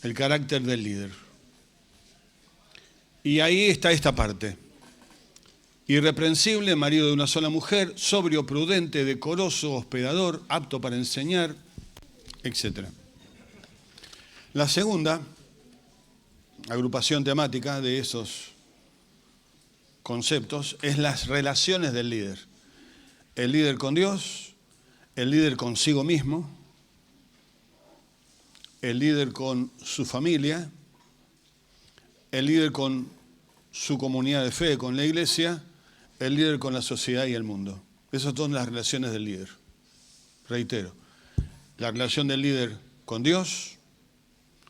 el carácter del líder. Y ahí está esta parte. Irreprensible, marido de una sola mujer, sobrio, prudente, decoroso, hospedador, apto para enseñar, etc. La segunda agrupación temática de esos conceptos es las relaciones del líder. El líder con Dios, el líder consigo mismo, el líder con su familia, el líder con su comunidad de fe, con la iglesia, el líder con la sociedad y el mundo. Esas son las relaciones del líder. Reitero, la relación del líder con Dios,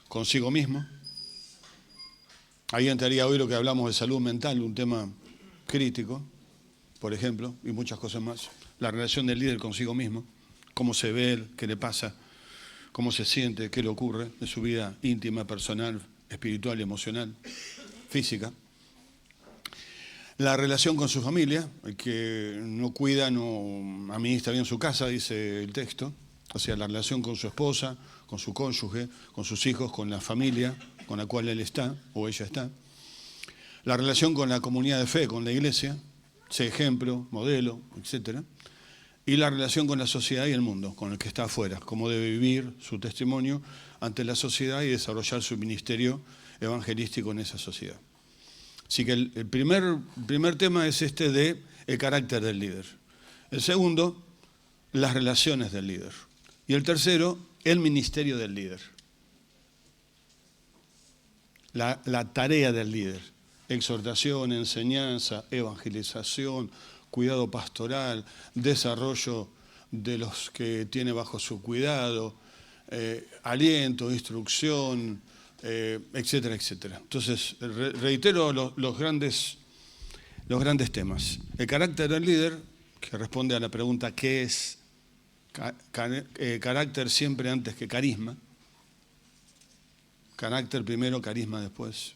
consigo mismo. Ahí entraría hoy lo que hablamos de salud mental, un tema crítico, por ejemplo, y muchas cosas más. La relación del líder consigo mismo, cómo se ve él, qué le pasa, cómo se siente, qué le ocurre en su vida íntima, personal, espiritual y emocional, física. La relación con su familia, el que no cuida, no administra bien su casa, dice el texto. O sea, la relación con su esposa, con su cónyuge, con sus hijos, con la familia con la cual él está o ella está. La relación con la comunidad de fe, con la iglesia, sea ejemplo, modelo, etc. Y la relación con la sociedad y el mundo, con el que está afuera, cómo debe vivir su testimonio ante la sociedad y desarrollar su ministerio evangelístico en esa sociedad. Así que el primer tema es este de el carácter del líder. El segundo, las relaciones del líder. Y el tercero, el ministerio del líder. La tarea del líder. Exhortación, enseñanza, evangelización, cuidado pastoral, desarrollo de los que tiene bajo su cuidado, aliento, instrucción, etcétera, etcétera. Entonces, reitero los grandes temas. El carácter del líder, que responde a la pregunta ¿qué es? Carácter siempre antes que carisma. Carácter primero, carisma después.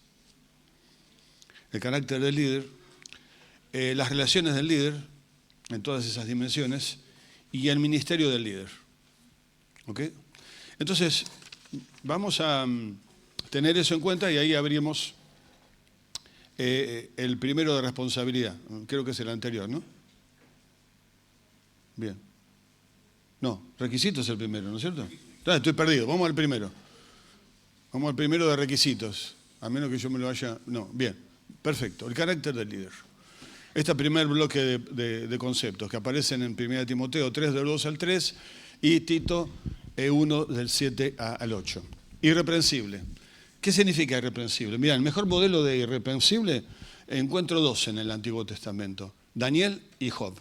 El carácter del líder, las relaciones del líder, en todas esas dimensiones, y el ministerio del líder. ¿Ok? Entonces, vamos a tener eso en cuenta y ahí abrimos el primero de responsabilidad. Creo que es el anterior, ¿no? Bien. No, requisitos es el primero, ¿no es cierto? Estoy perdido, vamos al primero. Vamos al primero de requisitos, a menos que yo me lo haya... No, bien, perfecto. El carácter del líder. Este primer bloque de conceptos que aparecen en 1 Timoteo 3, del 2 al 3 y Tito 1, del 7 al 8. Irreprensible. ¿Qué significa irreprensible? Mira, el mejor modelo de irreprensible encuentro dos en el Antiguo Testamento, Daniel y Job.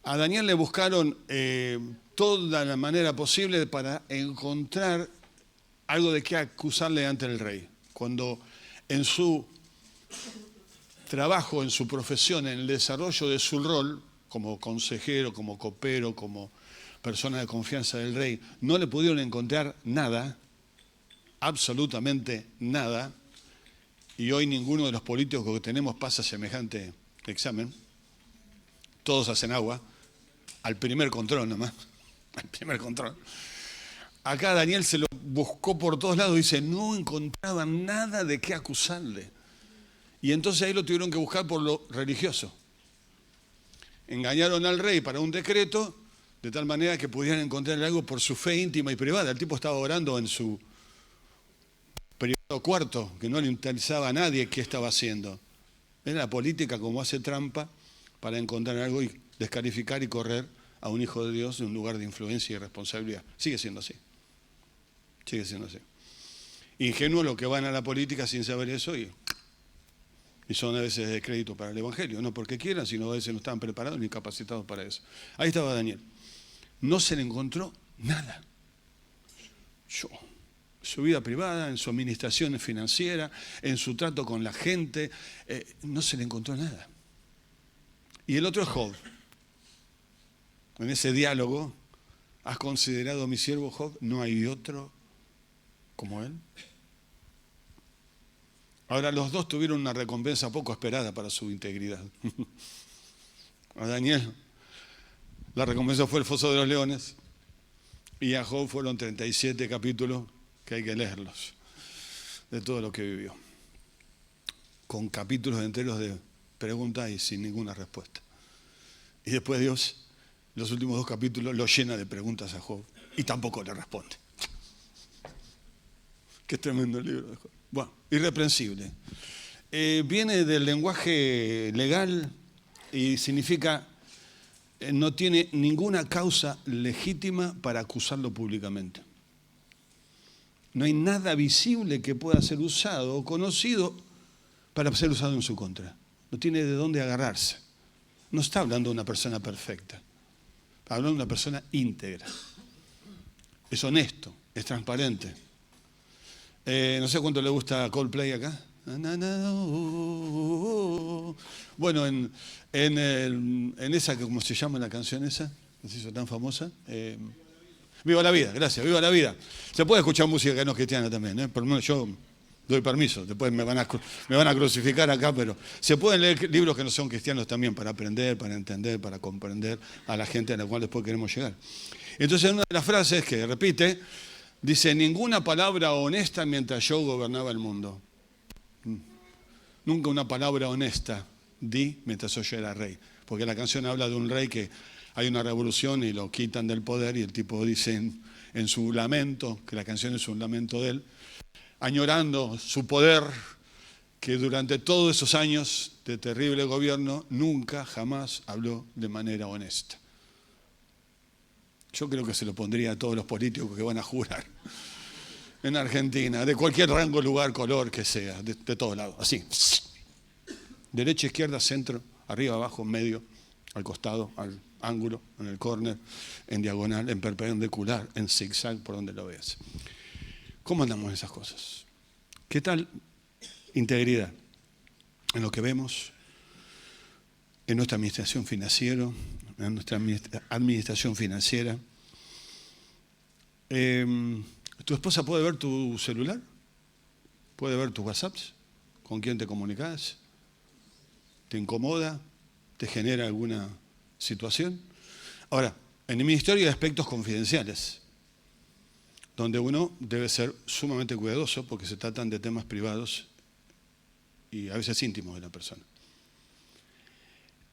A Daniel le buscaron toda la manera posible para encontrar algo de qué acusarle ante el rey. Cuando en su trabajo, en su profesión, en el desarrollo de su rol, como consejero, como copero, como persona de confianza del rey, no le pudieron encontrar nada, absolutamente nada, y hoy ninguno de los políticos que tenemos pasa semejante examen. Todos hacen agua, al primer control nomás, al primer control. Acá Daniel se lo buscó por todos lados y dice, no encontraban nada de qué acusarle. Y entonces ahí lo tuvieron que buscar por lo religioso. Engañaron al rey para un decreto, de tal manera que pudieran encontrar algo por su fe íntima y privada. El tipo estaba orando en su privado cuarto, que no le interesaba a nadie qué estaba haciendo. Era la política como hace trampa para encontrar algo y descalificar y correr a un hijo de Dios de un lugar de influencia y responsabilidad. Sigue siendo así. Sigue siendo así. Ingenuos los que van a la política sin saber eso y son a veces de crédito para el Evangelio. No porque quieran, sino a veces no estaban preparados ni capacitados para eso. Ahí estaba Daniel. No se le encontró nada. Su vida privada, en su administración financiera, en su trato con la gente, no se le encontró nada. Y el otro es Job. En ese diálogo, ¿has considerado a mi siervo Job? No hay otro como él. Ahora, los dos tuvieron una recompensa poco esperada para su integridad. A Daniel, la recompensa fue el foso de los leones, y a Job fueron 37 capítulos que hay que leerlos, de todo lo que vivió, con capítulos enteros de preguntas y sin ninguna respuesta. Y después Dios, los últimos 2 capítulos, lo llena de preguntas a Job y tampoco le responde. Qué tremendo el libro de Job. Bueno, irreprensible. Viene del lenguaje legal y significa no tiene ninguna causa legítima para acusarlo públicamente. No hay nada visible que pueda ser usado o conocido para ser usado en su contra. No tiene de dónde agarrarse. No está hablando de una persona perfecta. Está hablando de una persona íntegra. Es honesto, es transparente. No sé cuánto le gusta Coldplay acá. Bueno, en esa, ¿cómo se llama la canción esa? Que se hizo tan famosa. Viva la vida, gracias, viva la vida. Se puede escuchar música que no es cristiana también, por lo menos yo doy permiso. Después me van a crucificar acá, pero se pueden leer libros que no son cristianos también para aprender, para entender, para comprender a la gente a la cual después queremos llegar. Entonces, una de las frases que repite, dice, ninguna palabra honesta mientras yo gobernaba el mundo. Nunca una palabra honesta di mientras yo era rey. Porque la canción habla de un rey que hay una revolución y lo quitan del poder y el tipo dice en su lamento, que la canción es un lamento de él, añorando su poder, que durante todos esos años de terrible gobierno nunca, jamás habló de manera honesta. Yo creo que se lo pondría a todos los políticos que van a jurar en Argentina, de cualquier rango, lugar, color que sea, de todos lados, así. Derecha, izquierda, centro, arriba, abajo, medio, al costado, al ángulo, en el córner, en diagonal, en perpendicular, en zigzag, por donde lo veas. ¿Cómo andamos en esas cosas? ¿Qué tal integridad en lo que vemos, en nuestra administración financiera, en nuestra administración financiera? ¿Tu esposa puede ver tu celular? ¿Puede ver tus WhatsApps? ¿Con quién te comunicas? ¿Te incomoda? ¿Te genera alguna situación? Ahora, en el ministerio hay aspectos confidenciales, donde uno debe ser sumamente cuidadoso porque se tratan de temas privados y a veces íntimos de la persona.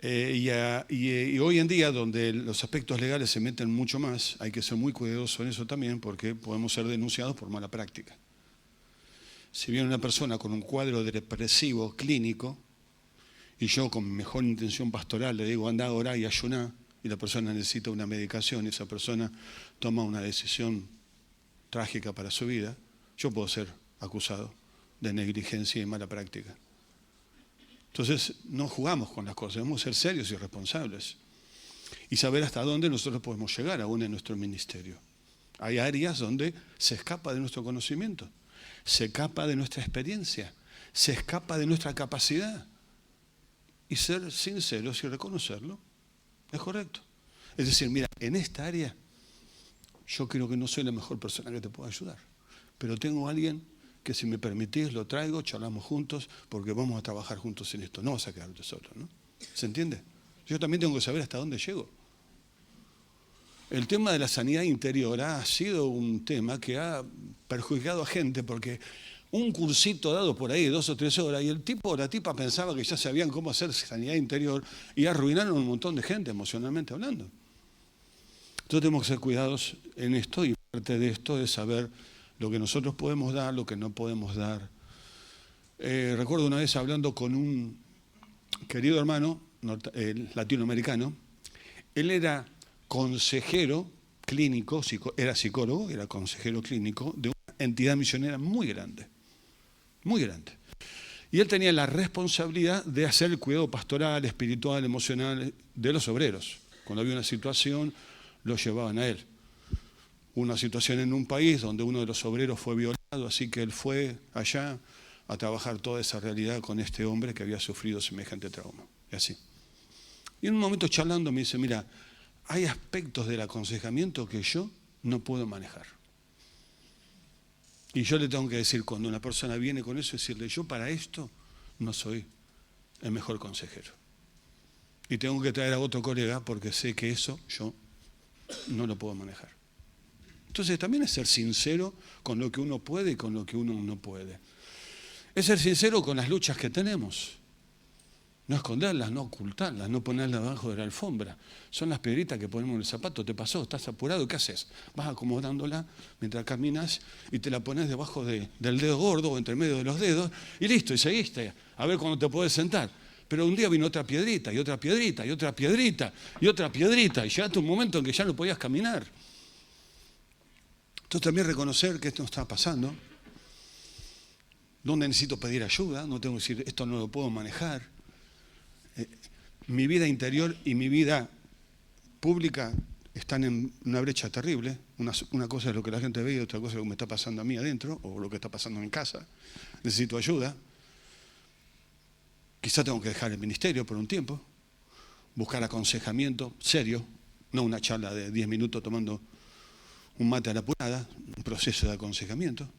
Y hoy en día, donde los aspectos legales se meten mucho más, hay que ser muy cuidadoso en eso también porque podemos ser denunciados por mala práctica. Si viene una persona con un cuadro depresivo clínico y yo con mejor intención pastoral le digo anda, orá y ayuná, y la persona necesita una medicación y esa persona toma una decisión trágica para su vida, yo puedo ser acusado de negligencia y mala práctica. Entonces, no jugamos con las cosas, debemos ser serios y responsables y saber hasta dónde nosotros podemos llegar aún en nuestro ministerio. Hay áreas donde se escapa de nuestro conocimiento, se escapa de nuestra experiencia, se escapa de nuestra capacidad. Y ser sinceros y reconocerlo es correcto. Es decir, mira, en esta área yo creo que no soy la mejor persona que te pueda ayudar, pero tengo a alguien que si me permitís lo traigo, charlamos juntos, porque vamos a trabajar juntos en esto. No vas a quedarte solo, ¿no? ¿Se entiende? Yo también tengo que saber hasta dónde llego. El tema de la sanidad interior ha sido un tema que ha perjudicado a gente, porque un cursito dado por ahí, 2 o 3 horas, y el tipo o la tipa pensaba que ya sabían cómo hacer sanidad interior y arruinaron un montón de gente emocionalmente hablando. Entonces tenemos que ser cuidados en esto y parte de esto es saber lo que nosotros podemos dar, lo que no podemos dar. Recuerdo una vez hablando con un querido hermano latinoamericano. Él era consejero clínico, era psicólogo, era consejero clínico de una entidad misionera muy grande, muy grande. Y él tenía la responsabilidad de hacer el cuidado pastoral, espiritual, emocional de los obreros. Cuando había una situación, lo llevaban a él. Una situación en un país donde uno de los obreros fue violado, así que él fue allá a trabajar toda esa realidad con este hombre que había sufrido semejante trauma. Y así. Y en un momento charlando me dice, mira, hay aspectos del aconsejamiento que yo no puedo manejar. Y yo le tengo que decir, cuando una persona viene con eso, decirle, yo para esto no soy el mejor consejero. Y tengo que traer a otro colega porque sé que eso yo no lo puedo manejar. Entonces también es ser sincero con lo que uno puede y con lo que uno no puede. Es ser sincero con las luchas que tenemos. No esconderlas, no ocultarlas, no ponerlas debajo de la alfombra. Son las piedritas que ponemos en el zapato. Te pasó, estás apurado, ¿qué haces? Vas acomodándola mientras caminas y te la pones debajo del dedo gordo o entre medio de los dedos y listo, y seguiste. A ver cuándo te puedes sentar. Pero un día vino otra piedrita y otra piedrita y otra piedrita y otra piedrita y llegaste a un momento en que ya no podías caminar. Entonces también reconocer que esto no está pasando. ¿Dónde necesito pedir ayuda? No tengo que decir, esto no lo puedo manejar. Mi vida interior y mi vida pública están en una brecha terrible. Una cosa es lo que la gente ve y otra cosa es lo que me está pasando a mí adentro o lo que está pasando en casa. Necesito ayuda. Quizá tengo que dejar el ministerio por un tiempo, buscar aconsejamiento serio, no una charla de 10 minutos tomando un mate a la apurada, un proceso de aconsejamiento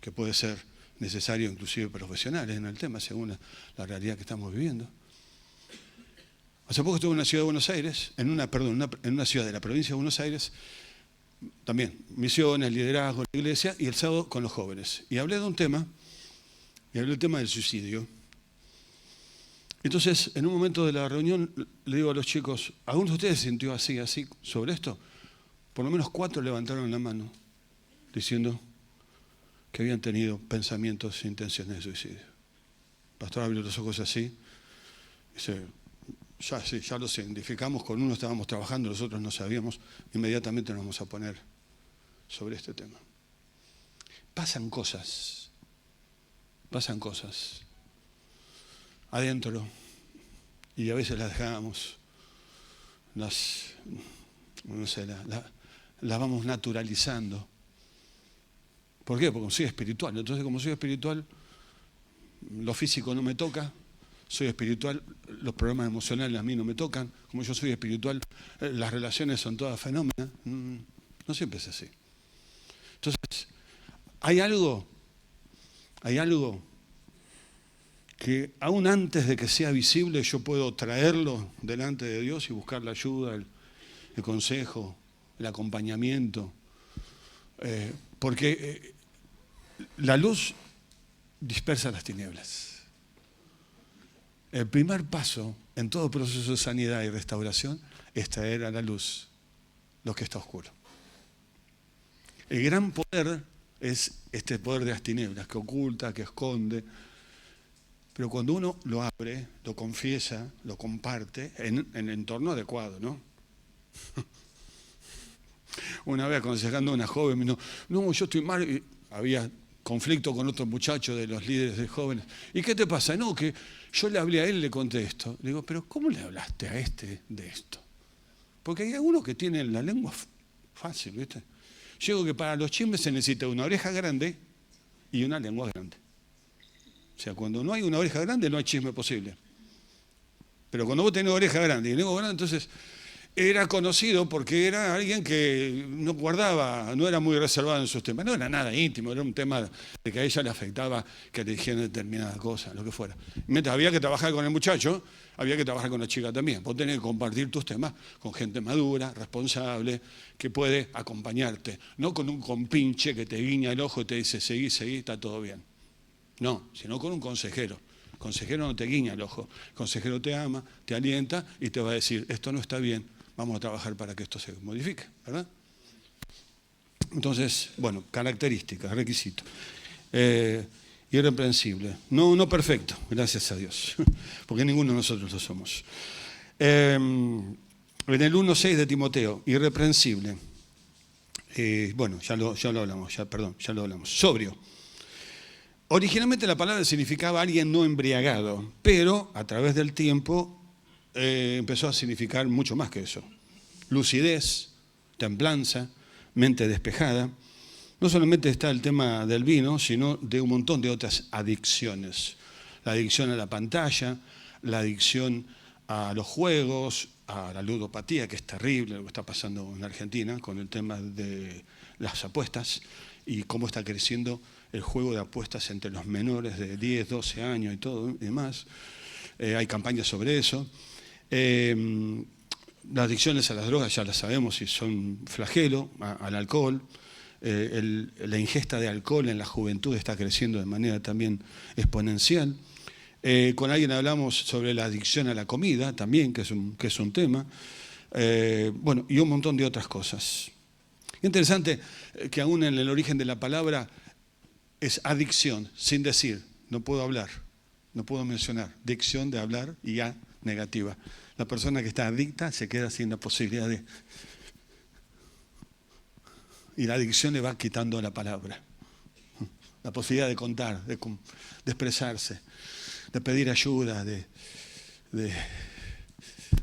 que puede ser necesario inclusive profesionales en el tema, según la realidad que estamos viviendo. Hace poco estuve en la ciudad de Buenos Aires, en una ciudad de la provincia de Buenos Aires, también misiones, liderazgo, la iglesia, y el sábado con los jóvenes. Y hablé de un tema, y hablé del tema del suicidio. Entonces, en un momento de la reunión, le digo a los chicos, ¿alguno de ustedes se sintió así sobre esto? Por lo menos 4 levantaron la mano, diciendo que habían tenido pensamientos e intenciones de suicidio. El pastor abrió los ojos así, dice, ya los identificamos, con uno estábamos trabajando, los otros no sabíamos, inmediatamente nos vamos a poner sobre este tema. Pasan cosas adentro y a veces las dejamos, las vamos naturalizando. ¿Por qué? Porque soy espiritual. Entonces, como soy espiritual, lo físico no me toca. Soy espiritual, los problemas emocionales a mí no me tocan. Como yo soy espiritual, las relaciones son todas fenómenas. No siempre es así. Entonces, hay algo que aún antes de que sea visible yo puedo traerlo delante de Dios y buscar la ayuda, el consejo, el acompañamiento. Porque la luz dispersa las tinieblas. El primer paso en todo proceso de sanidad y restauración es traer a la luz lo que está oscuro. El gran poder es este poder de las tinieblas, que oculta, que esconde. Pero cuando uno lo abre, lo confiesa, lo comparte, en el entorno adecuado, ¿no? Una vez aconsejando a una joven, me dijo, no, yo estoy mal. Y había conflicto con otro muchacho de los líderes de jóvenes. ¿Y qué te pasa? No, que yo le hablé a él y le conté esto. Le digo, pero ¿cómo le hablaste a este de esto? Porque hay algunos que tienen la lengua fácil, ¿viste? Yo digo que para los chismes se necesita una oreja grande y una lengua grande. O sea, cuando no hay una oreja grande no hay chisme posible. Pero cuando vos tenés oreja grande y lengua grande, entonces era conocido porque era alguien que no guardaba, no era muy reservado en sus temas. No era nada íntimo, era un tema de que a ella le afectaba que le dijeran determinadas cosas, lo que fuera. Mientras había que trabajar con el muchacho, había que trabajar con la chica también. Vos tenés que compartir tus temas con gente madura, responsable, que puede acompañarte. No con un compinche que te guiña el ojo y te dice, seguí, está todo bien. No, sino con un consejero. El consejero no te guiña el ojo. El consejero te ama, te alienta y te va a decir, esto no está bien, vamos a trabajar para que esto se modifique, ¿verdad? Entonces, bueno, características, requisitos. Irreprensible. No perfecto, gracias a Dios, porque ninguno de nosotros lo somos. En el 1.6 de Timoteo, irreprensible. Bueno, ya lo hablamos. Sobrio. Originalmente la palabra significaba alguien no embriagado, pero a través del tiempo empezó a significar mucho más que eso. Lucidez, templanza, mente despejada. No solamente está el tema del vino, sino de un montón de otras adicciones. La adicción a la pantalla, la adicción a los juegos, a la ludopatía, que es terrible lo que está pasando en Argentina con el tema de las apuestas y cómo está creciendo el juego de apuestas entre los menores de 10, 12 años y todo y demás. Hay campañas sobre eso. Las adicciones a las drogas ya las sabemos y son flagelo, al alcohol. La ingesta de alcohol en la juventud está creciendo de manera también exponencial. Con alguien hablamos sobre la adicción a la comida también, que es un tema. Bueno, y un montón de otras cosas. Interesante que aún en el origen de la palabra es adicción, sin decir, no puedo hablar, no puedo mencionar, dicción de hablar y A negativa. La persona que está adicta se queda sin la posibilidad de... Y la adicción le va quitando la palabra, la posibilidad de contar, de expresarse, de pedir ayuda, de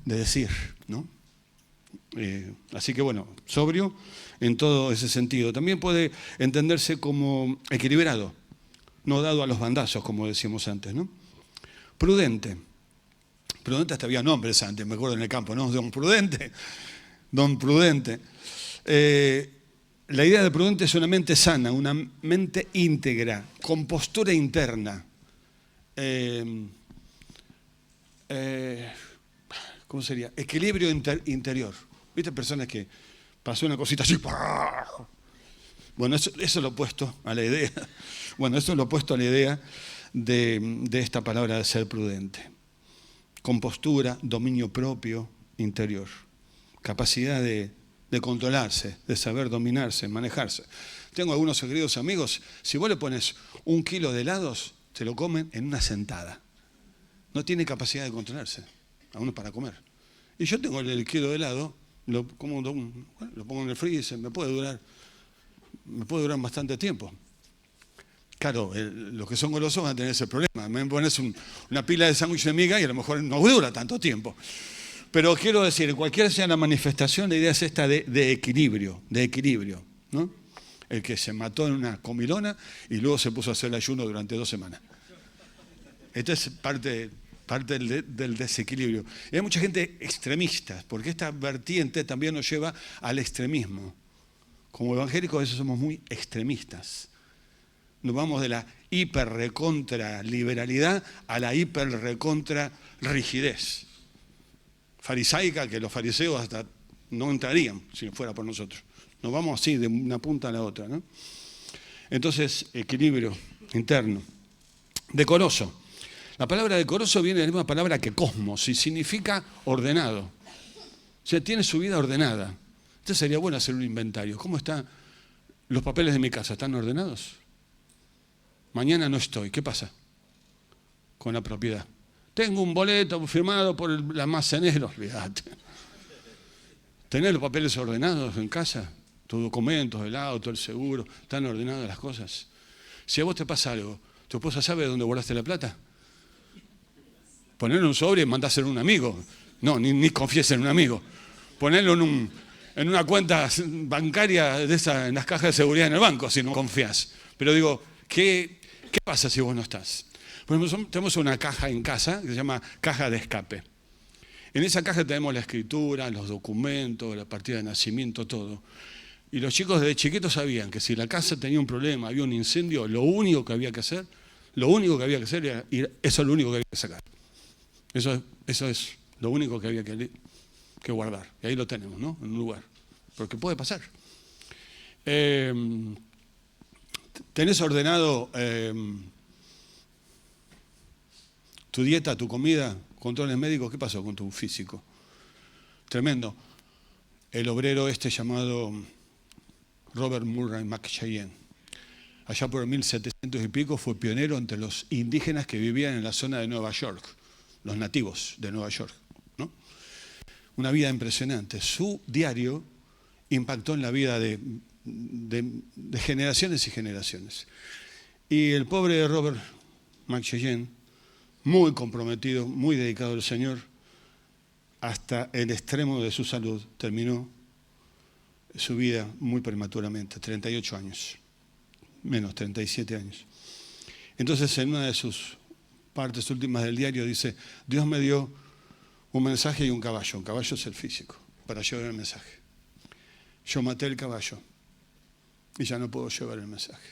decir, ¿no? Así que bueno, sobrio en todo ese sentido. También puede entenderse como equilibrado, no dado a los bandazos, como decíamos antes, ¿no? Prudente. Prudente hasta había nombres antes, me acuerdo en el campo, ¿no? Don Prudente. Don Prudente. La idea de prudente es una mente sana, una mente íntegra, con postura interna. ¿Cómo sería? Equilibrio interior. ¿Viste personas que pasó una cosita así? Bueno, eso es lo opuesto a la idea. Bueno, eso es lo opuesto a la idea de esta palabra de ser prudente. Compostura, dominio propio, interior. Capacidad de controlarse, de saber dominarse, manejarse. Tengo algunos queridos amigos, si vos le pones 1 kilo de helados, se lo comen en una sentada. No tiene capacidad de controlarse, a uno para comer. Y yo tengo el kilo de helado, lo pongo en el freezer, me puede durar bastante tiempo. Claro, los que son golosos van a tener ese problema. Me pones una pila de sándwich de miga y a lo mejor no dura tanto tiempo. Pero quiero decir, cualquiera sea la manifestación, la idea es esta de equilibrio, ¿no? El que se mató en una comilona y luego se puso a hacer el ayuno durante 2 semanas. Esta es parte del desequilibrio. Y hay mucha gente extremista, porque esta vertiente también nos lleva al extremismo. Como evangélicos a veces somos muy extremistas. Nos vamos de la hiper-recontra liberalidad a la hiper-recontra rigidez farisaica, que los fariseos hasta no entrarían si fuera por nosotros. Nos vamos así de una punta a la otra, ¿no? Entonces, equilibrio interno. Decoroso. La palabra decoroso viene de la misma palabra que cosmos y significa ordenado. O sea, tiene su vida ordenada. Entonces sería bueno hacer un inventario. ¿Cómo están los papeles de mi casa? ¿Están ordenados? Mañana no estoy. ¿Qué pasa con la propiedad? Tengo un boleto firmado por el almacenero. Olvídate. ¿Tener los papeles ordenados en casa? Tus documentos, el auto, el seguro. ¿Están ordenadas las cosas? Si a vos te pasa algo, ¿tu esposa sabe dónde guardaste la plata? Ponerlo en un sobre y mandárselo a un amigo. No, ni confíes en un amigo. Ponerlo en una cuenta bancaria de esa, en las cajas de seguridad en el banco, si no confías. Pero digo, ¿qué pasa si vos no estás? Por ejemplo, tenemos una caja en casa que se llama caja de escape. En esa caja tenemos la escritura, los documentos, la partida de nacimiento, todo. Y los chicos desde chiquitos sabían que si la casa tenía un problema, había un incendio, lo único que había que hacer era ir, eso es lo único que había que sacar. Eso es lo único que había que guardar. Y ahí lo tenemos, ¿no? En un lugar. Porque puede pasar. ¿Tenés ordenado tu dieta, tu comida, controles médicos? ¿Qué pasó con tu físico? Tremendo. El obrero llamado Robert Murray McCheyenne, allá por el 1700 y pico, fue pionero entre los indígenas que vivían en la zona de Nueva York, los nativos de Nueva York, ¿no? Una vida impresionante. Su diario impactó en la vida de generaciones y generaciones. Y el pobre Robert McCheyenne, muy comprometido, muy dedicado al Señor, hasta el extremo de su salud, terminó su vida muy prematuramente, 38 años, menos 37 años. Entonces, en una de sus partes últimas del diario dice: Dios me dio un mensaje y un caballo es el físico, para llevar el mensaje. Yo maté el caballo y ya no puedo llevar el mensaje.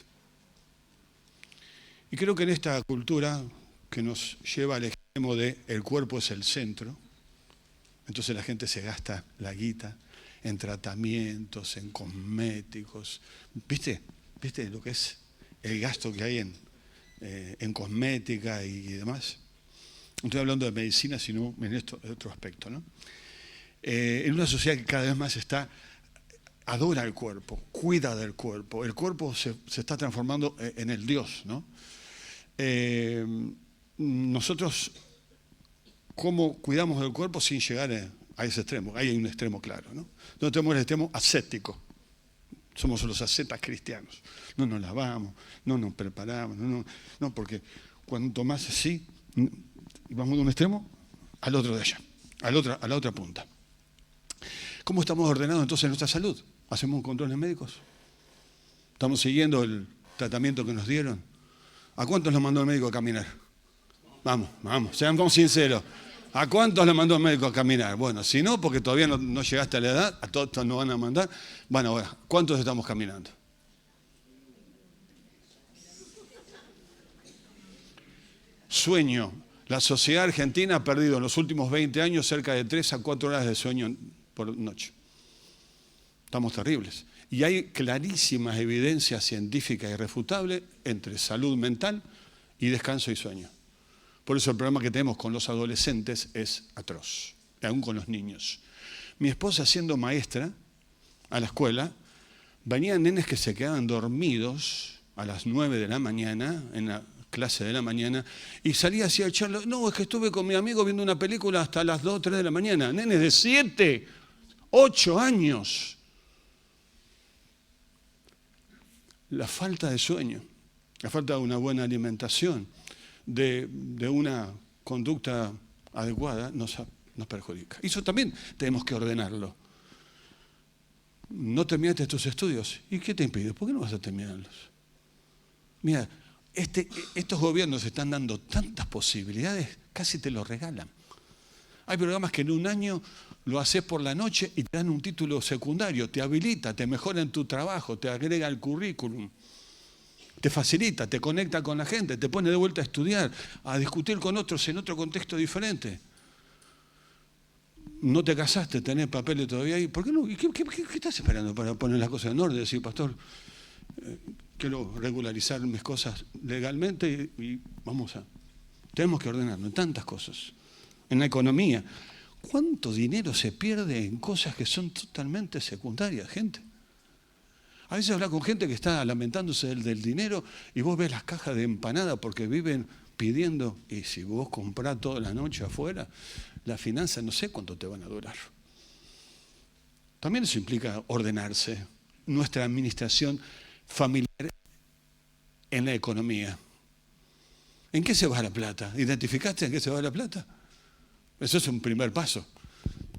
Y creo que en esta cultura que nos lleva al extremo de el cuerpo es el centro, Entonces la gente se gasta la guita en tratamientos, en cosméticos. ¿Viste lo que es el gasto que hay en cosmética y demás? No estoy hablando de medicina, sino en otro aspecto, ¿no? En una sociedad que cada vez más adora el cuerpo, cuida del cuerpo. El cuerpo se está transformando en el Dios, ¿no? Nosotros, ¿cómo cuidamos del cuerpo sin llegar a ese extremo? Ahí hay un extremo claro, ¿no? Nosotros tenemos el extremo ascético. Somos los ascetas cristianos. No nos lavamos, no nos preparamos, no, porque cuanto más así, vamos de un extremo al otro de allá, a la otra punta. ¿Cómo estamos ordenados entonces nuestra salud? ¿Hacemos controles médicos? ¿Estamos siguiendo el tratamiento que nos dieron? ¿A cuántos los mandó el médico a caminar? Vamos, seamos sinceros. ¿A cuántos le mandó el médico a caminar? Bueno, si no, porque todavía no llegaste a la edad, a todos nos van a mandar. Bueno, ahora, ¿cuántos estamos caminando? Sueño. La sociedad argentina ha perdido en los últimos 20 años cerca de 3 a 4 horas de sueño por noche. Estamos terribles. Y hay clarísimas evidencias científicas irrefutables entre salud mental y descanso y sueño. Por eso el problema que tenemos con los adolescentes es atroz, y aún con los niños. Mi esposa, siendo maestra a la escuela, venían nenes que se quedaban dormidos a las 9 de la mañana, en la clase de la mañana, y salía así a echarlo. No, es que estuve con mi amigo viendo una película hasta las 2 o 3 de la mañana. Nenes de 7, 8 años. La falta de sueño, la falta de una buena alimentación, de una conducta adecuada nos perjudica. Y eso también tenemos que ordenarlo. No terminaste tus estudios. ¿Y qué te impide? ¿Por qué no vas a terminarlos? Mira, estos gobiernos están dando tantas posibilidades, casi te lo regalan. Hay programas que en un año lo haces por la noche y te dan un título secundario, te habilita, te mejora en tu trabajo, te agrega al currículum, te facilita, te conecta con la gente, te pone de vuelta a estudiar, a discutir con otros en otro contexto diferente. No te casaste, tenés papeles todavía ahí. ¿Por qué no? ¿Qué estás esperando para poner las cosas en orden? Decir, pastor, quiero regularizar mis cosas legalmente y tenemos que ordenarnos en tantas cosas. En la economía, ¿cuánto dinero se pierde en cosas que son totalmente secundarias, gente? A veces hablas con gente que está lamentándose del dinero y vos ves las cajas de empanada porque viven pidiendo, y si vos comprás toda la noche afuera, las finanzas no sé cuánto te van a durar. También eso implica ordenarse. Nuestra administración familiar en la economía. ¿En qué se va la plata? ¿Identificaste en qué se va la plata? Eso es un primer paso.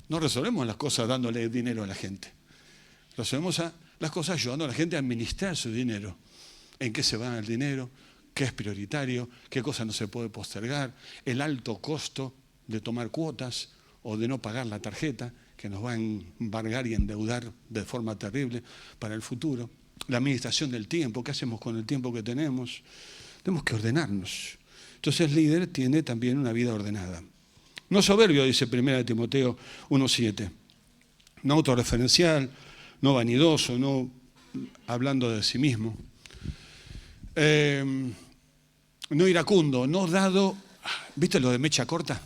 No resolvemos las cosas dándole dinero a la gente. Resolvemos las cosas ayudando a la gente a administrar su dinero. ¿En qué se va el dinero? ¿Qué es prioritario? ¿Qué cosa no se puede postergar? El alto costo de tomar cuotas o de no pagar la tarjeta, que nos va a embargar y endeudar de forma terrible para el futuro. La administración del tiempo, ¿qué hacemos con el tiempo que tenemos? Tenemos que ordenarnos. Entonces el líder tiene también una vida ordenada. No soberbio, dice 1 Timoteo 1:7. No autorreferencial, no vanidoso, no hablando de sí mismo. No iracundo, no dado. ¿Viste lo de mecha corta?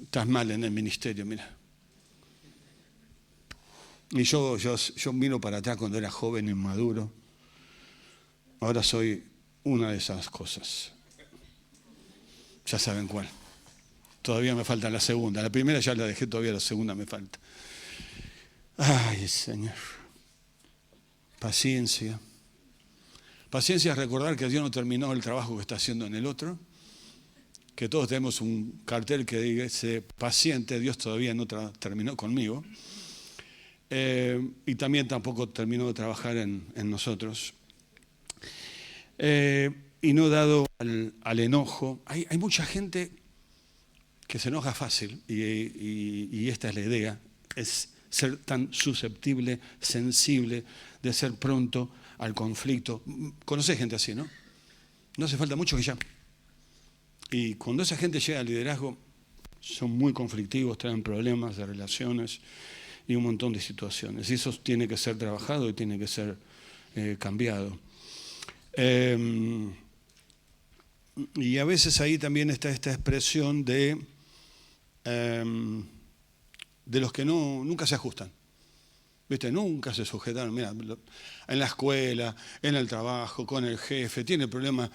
Estás mal en el ministerio, mira. Y yo miro para atrás cuando era joven, inmaduro. Ahora soy una de esas cosas. Ya saben cuál. Todavía me falta la segunda. La primera ya la dejé, todavía la segunda me falta. Ay, Señor. Paciencia. Paciencia es recordar que Dios no terminó el trabajo que está haciendo en el otro. Que todos tenemos un cartel que dice, paciente, Dios todavía no terminó conmigo. Y también tampoco terminó de trabajar en nosotros. Y no dado al enojo. Hay mucha gente que se enoja fácil y esta es la idea, es ser tan susceptible, sensible, de ser pronto al conflicto. ¿Conocés gente así, no? No hace falta mucho que ya. Y cuando esa gente llega al liderazgo, son muy conflictivos, traen problemas de relaciones y un montón de situaciones. Y eso tiene que ser trabajado y tiene que ser cambiado. Y a veces ahí también está esta expresión de los que nunca se ajustan. ¿Viste? Nunca se sujetaron. Mira, en la escuela, en el trabajo, con el jefe, tiene problemas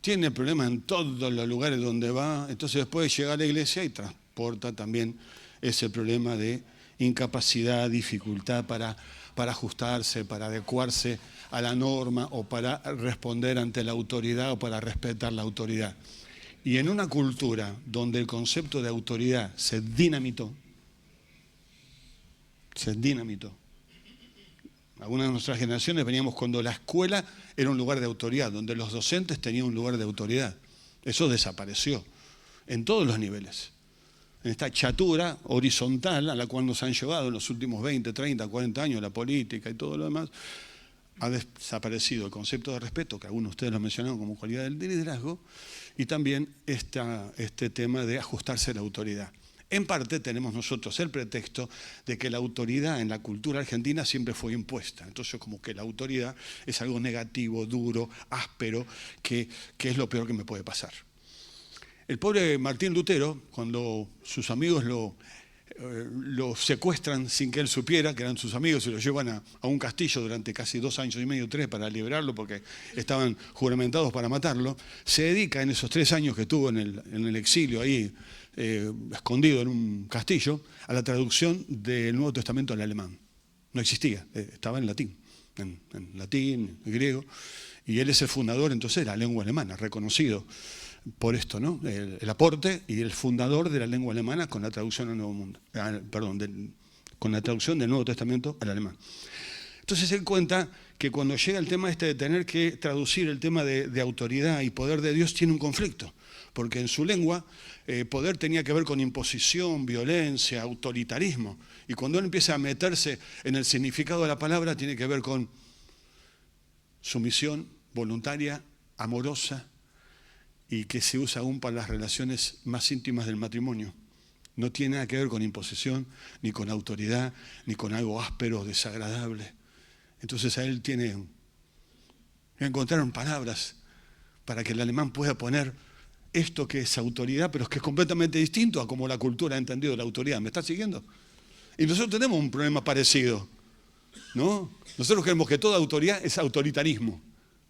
en todos los lugares donde va. Entonces después llega a la iglesia y transporta también ese problema de incapacidad, dificultad para ajustarse, para adecuarse a la norma o para responder ante la autoridad o para respetar la autoridad. Y en una cultura donde el concepto de autoridad se dinamitó, algunas de nuestras generaciones veníamos cuando la escuela era un lugar de autoridad, donde los docentes tenían un lugar de autoridad. Eso desapareció en todos los niveles. En esta chatura horizontal a la cual nos han llevado en los últimos 20, 30, 40 años la política y todo lo demás, ha desaparecido el concepto de respeto, que algunos de ustedes lo mencionaron como cualidad del liderazgo, y también este tema de ajustarse a la autoridad. En parte tenemos nosotros el pretexto de que la autoridad en la cultura argentina siempre fue impuesta. Entonces como que la autoridad es algo negativo, duro, áspero, que es lo peor que me puede pasar. El pobre Martín Lutero, cuando sus amigos lo secuestran sin que él supiera, que eran sus amigos, y lo llevan a un castillo durante casi 2 años y medio, 3, para liberarlo porque estaban juramentados para matarlo, se dedica en esos 3 años que estuvo en el exilio ahí, escondido en un castillo, a la traducción del Nuevo Testamento al alemán. No existía, estaba en latín, en latín, en griego, y él es el fundador entonces de la lengua alemana, reconocido por esto, ¿no? El aporte y el fundador de la lengua alemana con la traducción al Nuevo Mundo, con la traducción del Nuevo Testamento al alemán. Entonces él cuenta que cuando llega el tema de tener que traducir el tema de autoridad y poder de Dios, tiene un conflicto, porque en su lengua poder tenía que ver con imposición, violencia, autoritarismo, y cuando él empieza a meterse en el significado de la palabra, tiene que ver con sumisión voluntaria, amorosa, y que se usa aún para las relaciones más íntimas del matrimonio. No tiene nada que ver con imposición, ni con autoridad, ni con algo áspero, desagradable. Entonces a él encontraron palabras para que el alemán pueda poner esto que es autoridad, pero es que es completamente distinto a cómo la cultura ha entendido la autoridad. ¿Me está siguiendo? Y nosotros tenemos un problema parecido, ¿no? Nosotros creemos que toda autoridad es autoritarismo.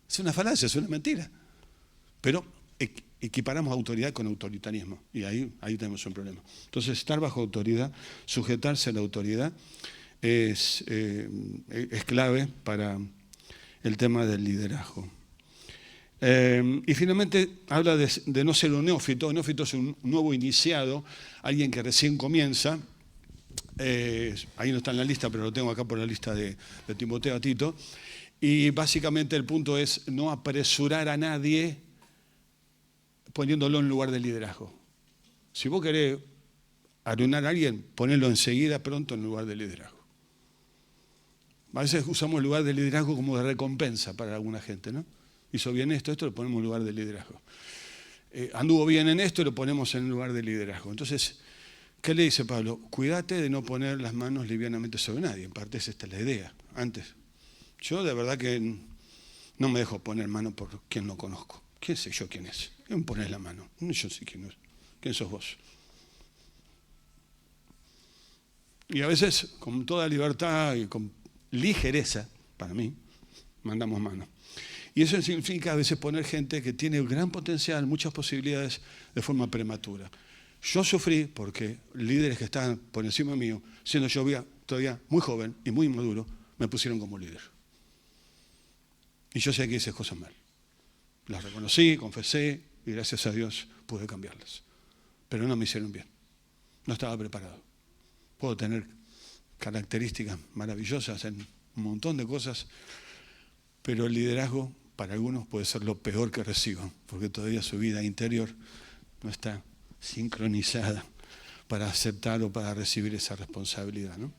Es una falacia, es una mentira. Pero equiparamos autoridad con autoritarismo y ahí tenemos un problema. Entonces, estar bajo autoridad, sujetarse a la autoridad es clave para el tema del liderazgo. Y finalmente habla de no ser un neófito. Un neófito es un nuevo iniciado, alguien que recién comienza. Ahí no está en la lista, pero lo tengo acá por la lista de Timoteo a Tito. Y básicamente el punto es no apresurar a nadie poniéndolo en lugar de liderazgo. Si vos querés arruinar a alguien, ponelo enseguida, pronto, en lugar de liderazgo. A veces usamos el lugar de liderazgo como de recompensa para alguna gente, ¿no? Hizo bien esto lo ponemos en lugar de liderazgo. Anduvo bien en esto y lo ponemos en lugar de liderazgo. Entonces, ¿qué le dice Pablo? Cuídate de no poner las manos livianamente sobre nadie. En parte esta es la idea. Antes, yo de verdad que no me dejo poner mano por quien no conozco. ¿Qué sé yo quién es? ¿Quién me pones la mano? Yo sé quién es. ¿Quién sos vos? Y a veces, con toda libertad y con ligereza, para mí, mandamos mano. Y eso significa a veces poner gente que tiene gran potencial, muchas posibilidades, de forma prematura. Yo sufrí porque líderes que estaban por encima mío, siendo yo todavía muy joven y muy inmaduro, me pusieron como líder. Y yo sé que hice cosas mal. Las reconocí, confesé y gracias a Dios pude cambiarlas. Pero no me hicieron bien. No estaba preparado. Puedo tener características maravillosas en un montón de cosas, pero el liderazgo para algunos puede ser lo peor que reciban, porque todavía su vida interior no está sincronizada para aceptar o para recibir esa responsabilidad, ¿no?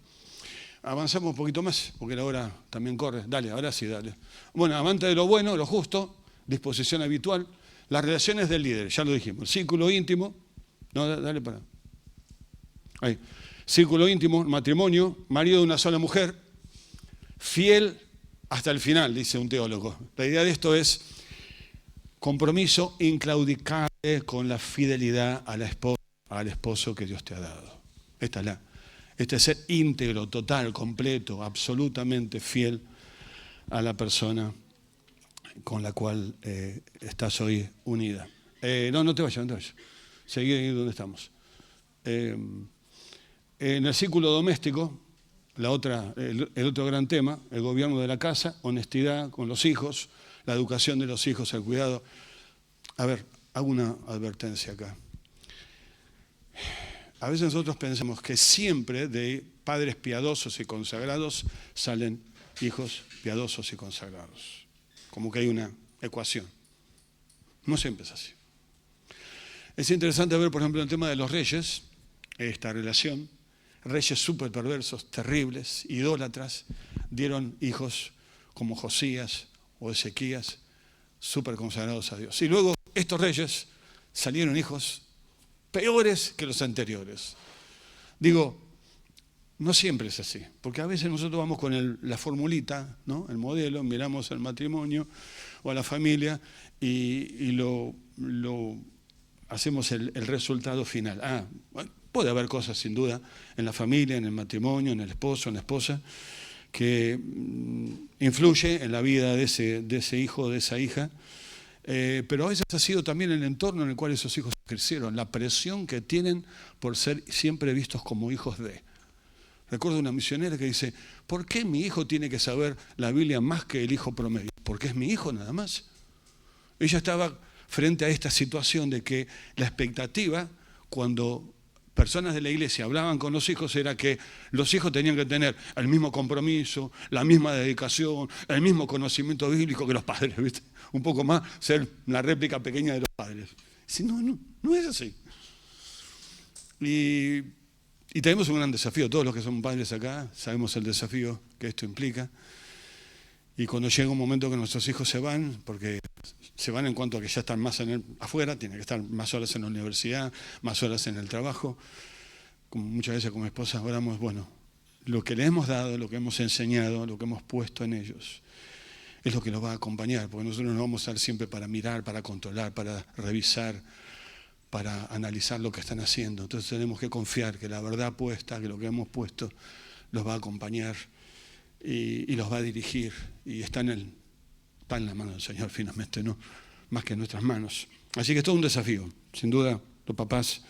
Avanzamos un poquito más, porque la hora también corre. Dale, ahora sí, dale. Bueno, amante de lo bueno, lo justo, disposición habitual. Las relaciones del líder, ya lo dijimos. El círculo íntimo. No, dale para. Ahí. Círculo íntimo, matrimonio, marido de una sola mujer, fiel hasta el final, dice un teólogo. La idea de esto es compromiso inclaudicable con la fidelidad a la esposa, al esposo que Dios te ha dado. Este es ser íntegro, total, completo, absolutamente fiel a la persona con la cual estás hoy unida. No te vayas, no te vayas. Seguí ahí donde estamos. En el círculo doméstico, el otro gran tema, el gobierno de la casa, honestidad con los hijos, la educación de los hijos, el cuidado. A ver, hago una advertencia acá. A veces nosotros pensamos que siempre de padres piadosos y consagrados salen hijos piadosos y consagrados. Como que hay una ecuación. No siempre es así. Es interesante ver, por ejemplo, el tema de los reyes, esta relación. Reyes súper perversos, terribles, idólatras, dieron hijos como Josías o Ezequías, súper consagrados a Dios. Y luego estos reyes salieron hijos peores que los anteriores. Digo, no siempre es así, porque a veces nosotros vamos con la formulita, ¿no? El modelo, miramos el matrimonio o a la familia y lo hacemos el resultado final. Bueno, puede haber cosas sin duda en la familia, en el matrimonio, en el esposo, en la esposa, que influye en la vida de ese hijo o de esa hija. Pero a veces ha sido también el entorno en el cual esos hijos crecieron, la presión que tienen por ser siempre vistos como hijos de. Recuerdo una misionera que dice, ¿por qué mi hijo tiene que saber la Biblia más que el hijo promedio? Porque es mi hijo nada más. Ella estaba frente a esta situación de que la expectativa, cuando personas de la iglesia hablaban con los hijos, era que los hijos tenían que tener el mismo compromiso, la misma dedicación, el mismo conocimiento bíblico que los padres, ¿viste? Un poco más ser la réplica pequeña de los padres. Si no es así. Y tenemos un gran desafío. Todos los que somos padres acá sabemos el desafío que esto implica. Y cuando llega un momento que nuestros hijos se van, porque se van en cuanto a que ya están más afuera, tienen que estar más horas en la universidad, más horas en el trabajo. Como muchas veces con mi esposa oramos, bueno, lo que le hemos dado, lo que hemos enseñado, lo que hemos puesto en ellos, es lo que los va a acompañar, porque nosotros no vamos a estar siempre para mirar, para controlar, para revisar, para analizar lo que están haciendo. Entonces tenemos que confiar que la verdad puesta, que lo que hemos puesto, los va a acompañar y los va a dirigir. Y está en la mano del Señor finalmente, no más que en nuestras manos. Así que es todo un desafío. Sin duda, los papás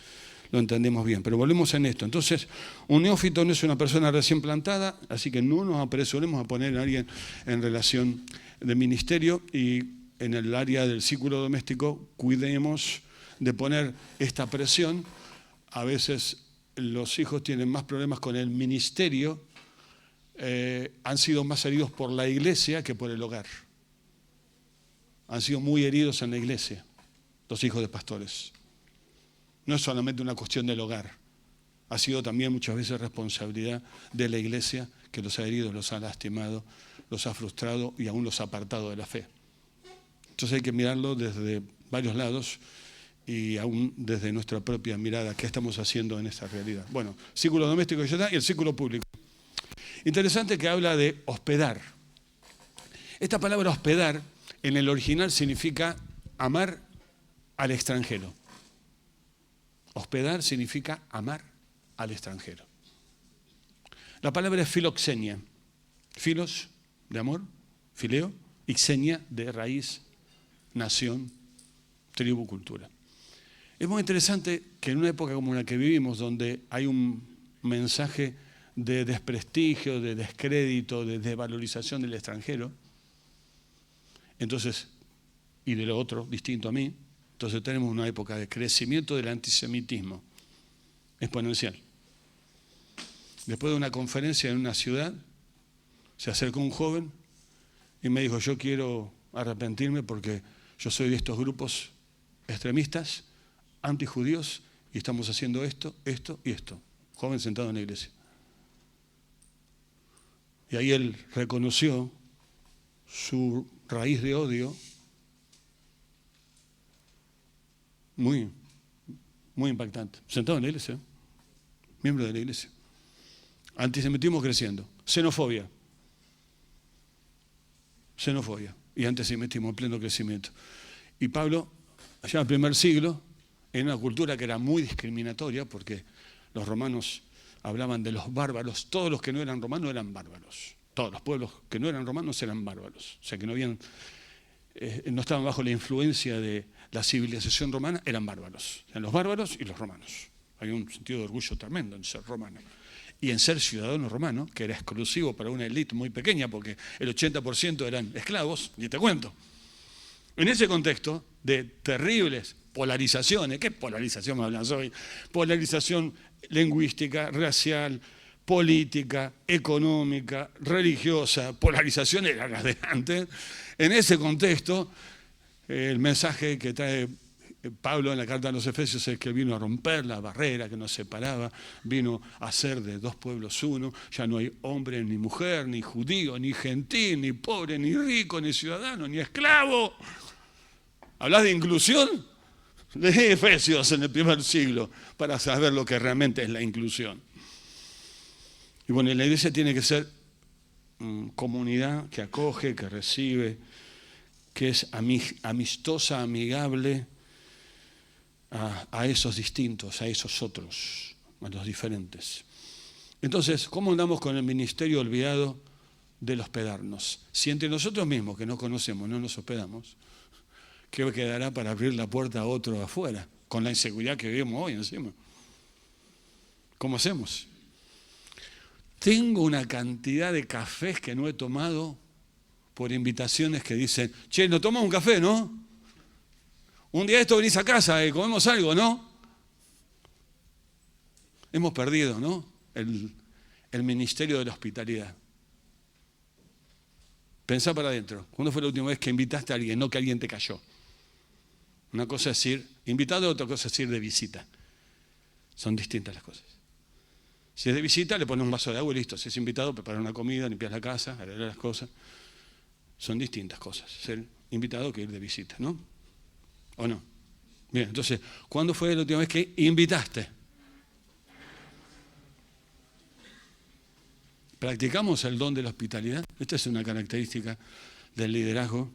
lo entendemos bien. Pero volvemos en esto. Entonces, un neófito no es una persona recién plantada, así que no nos apresuremos a poner a alguien en relación de ministerio, y en el área del círculo doméstico cuidemos de poner esta presión. A veces los hijos tienen más problemas con el ministerio, han sido más heridos por la iglesia que por el hogar. Han sido muy heridos en la iglesia, los hijos de pastores. No es solamente una cuestión del hogar, ha sido también muchas veces responsabilidad de la iglesia que los ha herido, los ha lastimado, los ha frustrado y aún los ha apartado de la fe. Entonces hay que mirarlo desde varios lados y aún desde nuestra propia mirada, ¿qué estamos haciendo en esta realidad? Bueno, círculo doméstico ya está, y el círculo público. Interesante que habla de hospedar. Esta palabra hospedar en el original significa amar al extranjero. Hospedar significa amar al extranjero. La palabra es filoxenia. Filos, de amor, fileo, y xenia, de raíz, nación, tribu, cultura. Es muy interesante que en una época como la que vivimos, donde hay un mensaje de desprestigio, de descrédito, de desvalorización del extranjero, entonces, y de lo otro, distinto a mí, entonces tenemos una época de crecimiento del antisemitismo exponencial. Después de una conferencia en una ciudad, se acercó un joven y me dijo, yo quiero arrepentirme porque yo soy de estos grupos extremistas, antijudíos, y estamos haciendo esto, esto y esto. Joven sentado en la iglesia. Y ahí él reconoció su raíz de odio muy impactante. Sentado en la iglesia. miembros de la iglesia. Antisemitismo creciendo. Xenofobia. Y antisemitismo en pleno crecimiento. Y Pablo, allá en el primer siglo, en una cultura que era muy discriminatoria, porque los romanos hablaban de los bárbaros, todos los que no eran romanos eran bárbaros. Todos los pueblos que no eran romanos eran bárbaros. O sea, que no estaban bajo la influencia de la civilización romana, eran bárbaros. Eran los bárbaros y los romanos. Hay un sentido de orgullo tremendo en ser romano. Y en ser ciudadano romano, que era exclusivo para una élite muy pequeña, porque el 80% eran esclavos, y te cuento. En ese contexto de terribles polarizaciones, ¿qué polarización me hablas hoy? Polarización lingüística, racial, política, económica, religiosa, polarización era la de antes. En ese contexto, el mensaje que trae Pablo en la carta a los Efesios es que él vino a romper la barrera que nos separaba, vino a hacer de dos pueblos uno, ya no hay hombre ni mujer, ni judío, ni gentil, ni pobre, ni rico, ni ciudadano, ni esclavo. ¿Hablas de inclusión? Lee Efesios en el primer siglo para saber lo que realmente es la inclusión. Y bueno, la iglesia tiene que ser comunidad que acoge, que recibe, que es amistosa, amigable a esos distintos, a esos otros, a los diferentes. Entonces, ¿cómo andamos con el ministerio olvidado del hospedarnos? Si entre nosotros mismos, que no conocemos, no nos hospedamos, ¿qué quedará para abrir la puerta a otro afuera? Con la inseguridad que vivimos hoy encima. ¿Cómo hacemos? Tengo una cantidad de cafés que no he tomado por invitaciones que dicen, che, ¿no tomamos un café, no? Un día de esto venís a casa y comemos algo, ¿no? Hemos perdido, ¿no? El ministerio de la hospitalidad. Pensá para adentro. ¿Cuándo fue la última vez que invitaste a alguien, no que alguien te cayó? Una cosa es ir invitado, otra cosa es ir de visita. Son distintas las cosas. Si es de visita, le pones un vaso de agua y listo. Si es invitado, preparas una comida, limpias la casa, arreglas las cosas. Son distintas cosas. Ser invitado que ir de visita, ¿no? ¿O no? Bien, entonces, ¿cuándo fue la última vez que invitaste? ¿Practicamos el don de la hospitalidad? Esta es una característica del liderazgo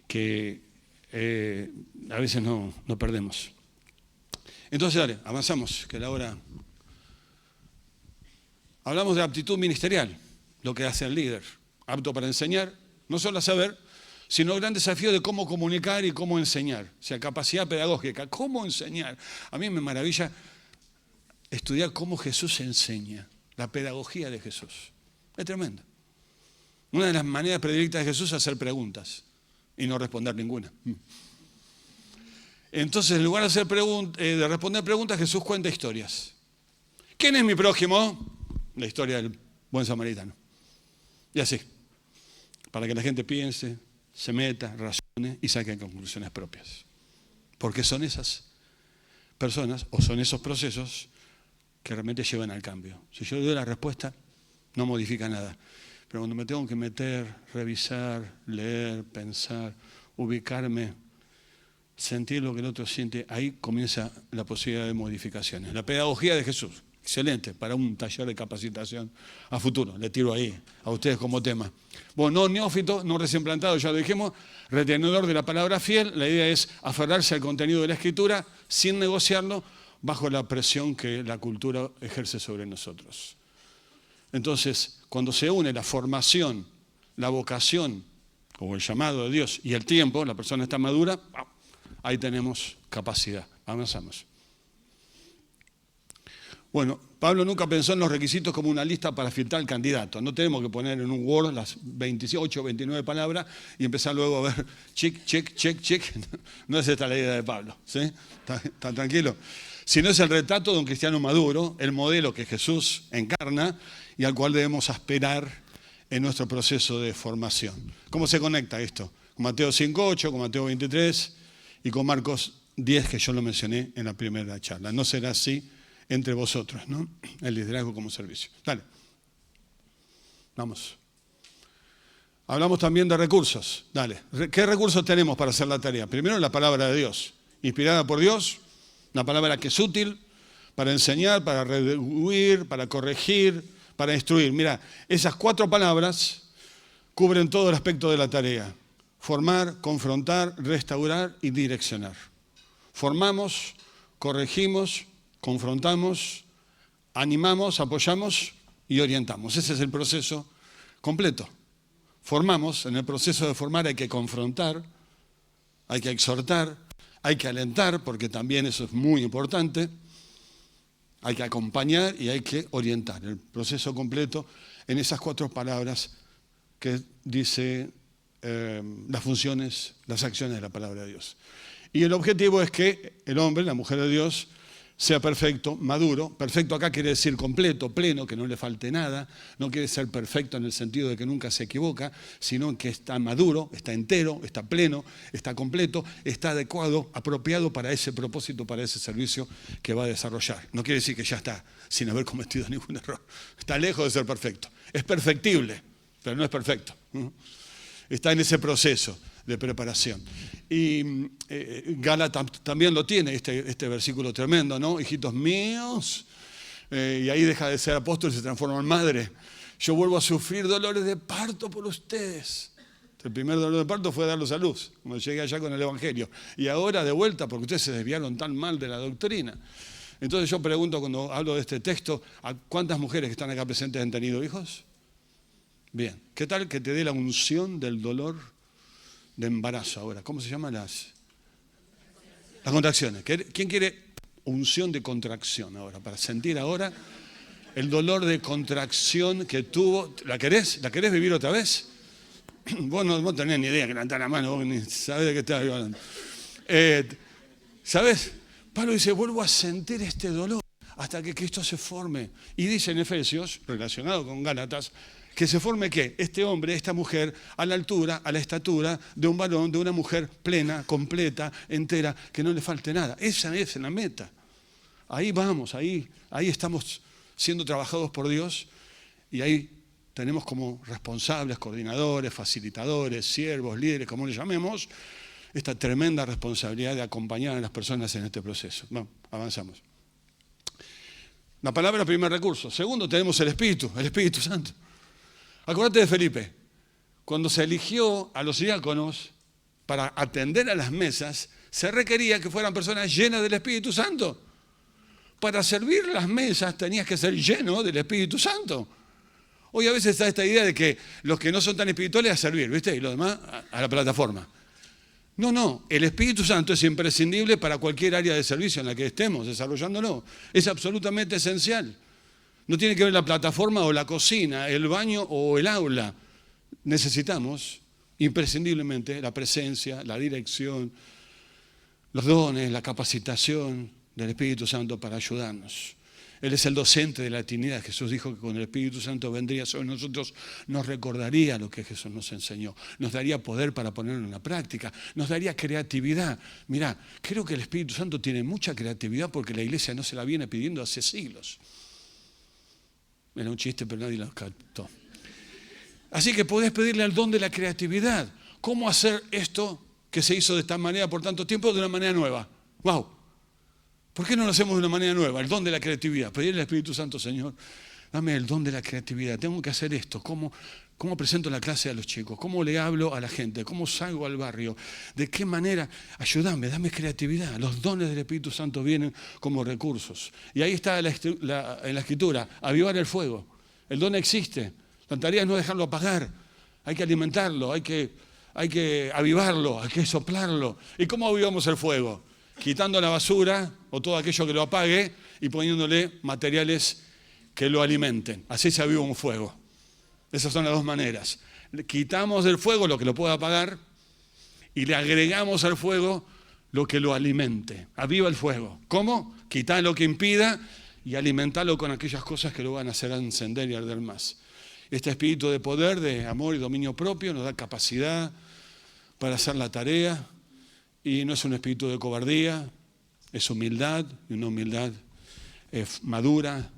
que a veces no perdemos. Entonces, dale, avanzamos, que la hora... Hablamos de aptitud ministerial, lo que hace el líder, apto para enseñar, no solo a saber, sino el gran desafío de cómo comunicar y cómo enseñar. O sea, capacidad pedagógica, cómo enseñar. A mí me maravilla estudiar cómo Jesús enseña, la pedagogía de Jesús. Es tremendo. Una de las maneras predilectas de Jesús es hacer preguntas y no responder ninguna. Entonces, en lugar de responder preguntas, Jesús cuenta historias. ¿Quién es mi prójimo? La historia del buen samaritano. Y así, para que la gente piense, se meta, razone y saque conclusiones propias. Porque son esas personas o son esos procesos que realmente llevan al cambio. Si yo doy la respuesta, no modifica nada. Pero cuando me tengo que meter, revisar, leer, pensar, ubicarme, sentir lo que el otro siente, ahí comienza la posibilidad de modificaciones. La pedagogía de Jesús. Excelente, para un taller de capacitación a futuro. Le tiro ahí a ustedes como tema. Bueno, no neófito, no recién plantado, ya lo dijimos, retenedor de la palabra fiel. La idea es aferrarse al contenido de la Escritura sin negociarlo bajo la presión que la cultura ejerce sobre nosotros. Entonces, cuando se une la formación, la vocación o el llamado de Dios y el tiempo, la persona está madura, ahí tenemos capacidad. Avanzamos. Bueno, Pablo nunca pensó en los requisitos como una lista para filtrar al candidato. No tenemos que poner en un Word las 28 o 29 palabras y empezar luego a ver check, check, check, check. No es esta la idea de Pablo, ¿sí? ¿Está tranquilo? Sino es el retrato de un cristiano maduro, el modelo que Jesús encarna y al cual debemos aspirar en nuestro proceso de formación. ¿Cómo se conecta esto? Con Mateo 5:8, con Mateo 23 y con Marcos 10, que yo lo mencioné en la primera charla. No será así entre vosotros, ¿no? El liderazgo como servicio. Dale. Vamos. Hablamos también de recursos. Dale. ¿Qué recursos tenemos para hacer la tarea? Primero, la palabra de Dios. Inspirada por Dios, una palabra que es útil para enseñar, para redarguir, para corregir, para instruir. Mira, esas 4 palabras cubren todo el aspecto de la tarea. Formar, confrontar, restaurar y direccionar. Formamos, corregimos, confrontamos, animamos, apoyamos y orientamos. Ese es el proceso completo. Formamos, en el proceso de formar hay que confrontar, hay que exhortar, hay que alentar, porque también eso es muy importante. Hay que acompañar y hay que orientar. El proceso completo en esas 4 palabras que dice las funciones, las acciones de la palabra de Dios. Y el objetivo es que el hombre, la mujer de Dios, sea perfecto, maduro. Perfecto acá quiere decir completo, pleno, que no le falte nada. No quiere ser perfecto en el sentido de que nunca se equivoca, sino que está maduro, está entero, está pleno, está completo, está adecuado, apropiado para ese propósito, para ese servicio que va a desarrollar. No quiere decir que ya está sin haber cometido ningún error. Está lejos de ser perfecto. Es perfectible, pero no es perfecto. Está en ese proceso de preparación. Y Gálatas también lo tiene, este versículo tremendo, ¿no? Hijitos míos, y ahí deja de ser apóstol y se transforma en madre. Yo vuelvo a sufrir dolores de parto por ustedes. El primer dolor de parto fue darlos a luz, cuando llegué allá con el Evangelio. Y ahora de vuelta, porque ustedes se desviaron tan mal de la doctrina. Entonces yo pregunto, cuando hablo de este texto, ¿a cuántas mujeres que están acá presentes han tenido hijos? Bien, ¿qué tal que te dé la unción del dolor de embarazo ahora? ¿Cómo se llaman las contracciones? ¿Quién quiere unción de contracción ahora? Para sentir ahora el dolor de contracción que tuvo. ¿La querés? ¿La querés vivir otra vez? Vos no tenés ni idea que levantar la mano, vos ni sabés de qué estás hablando. ¿Sabés? Pablo dice, vuelvo a sentir este dolor hasta que Cristo se forme. Y dice en Efesios, relacionado con Gálatas, que se forme ¿qué? Este hombre, esta mujer, a la altura, a la estatura de un varón, de una mujer plena, completa, entera, que no le falte nada. Esa es la meta. Ahí vamos, ahí estamos siendo trabajados por Dios y ahí tenemos como responsables, coordinadores, facilitadores, siervos, líderes, como le llamemos, esta tremenda responsabilidad de acompañar a las personas en este proceso. Vamos, avanzamos. La palabra es primer recurso. Segundo, tenemos el Espíritu Santo. Acordate de Felipe, cuando se eligió a los diáconos para atender a las mesas, se requería que fueran personas llenas del Espíritu Santo. Para servir las mesas tenías que ser lleno del Espíritu Santo. Hoy a veces está esta idea de que los que no son tan espirituales a servir, ¿viste? Y los demás a la plataforma. No, el Espíritu Santo es imprescindible para cualquier área de servicio en la que estemos desarrollándolo. Es absolutamente esencial. No tiene que ver la plataforma o la cocina, el baño o el aula. Necesitamos imprescindiblemente la presencia, la dirección, los dones, la capacitación del Espíritu Santo para ayudarnos. Él es el docente de la Trinidad. Jesús dijo que con el Espíritu Santo vendría sobre nosotros, nos recordaría lo que Jesús nos enseñó, nos daría poder para ponerlo en la práctica, nos daría creatividad. Mirá, creo que el Espíritu Santo tiene mucha creatividad porque la iglesia no se la viene pidiendo hace siglos. Era un chiste, pero nadie lo captó. Así que podés pedirle el don de la creatividad. ¿Cómo hacer esto que se hizo de esta manera por tanto tiempo de una manera nueva? ¡Wow! ¿Por qué no lo hacemos de una manera nueva? El don de la creatividad. Pedirle al Espíritu Santo, Señor, dame el don de la creatividad. Tengo que hacer esto. ¿Cómo presento la clase a los chicos? ¿Cómo le hablo a la gente? ¿Cómo salgo al barrio? ¿De qué manera? Ayúdame, dame creatividad. Los dones del Espíritu Santo vienen como recursos. Y ahí está en la Escritura, avivar el fuego. El don existe. La tarea es no dejarlo apagar. Hay que alimentarlo, hay que avivarlo, hay que soplarlo. ¿Y cómo avivamos el fuego? Quitando la basura o todo aquello que lo apague y poniéndole materiales que lo alimenten. Así se aviva un fuego. Esas son las dos maneras. Quitamos del fuego lo que lo pueda apagar y le agregamos al fuego lo que lo alimente. Aviva el fuego. ¿Cómo? Quitar lo que impida y alimentarlo con aquellas cosas que lo van a hacer encender y arder más. Este espíritu de poder, de amor y dominio propio nos da capacidad para hacer la tarea. Y no es un espíritu de cobardía, es humildad, y una humildad madura,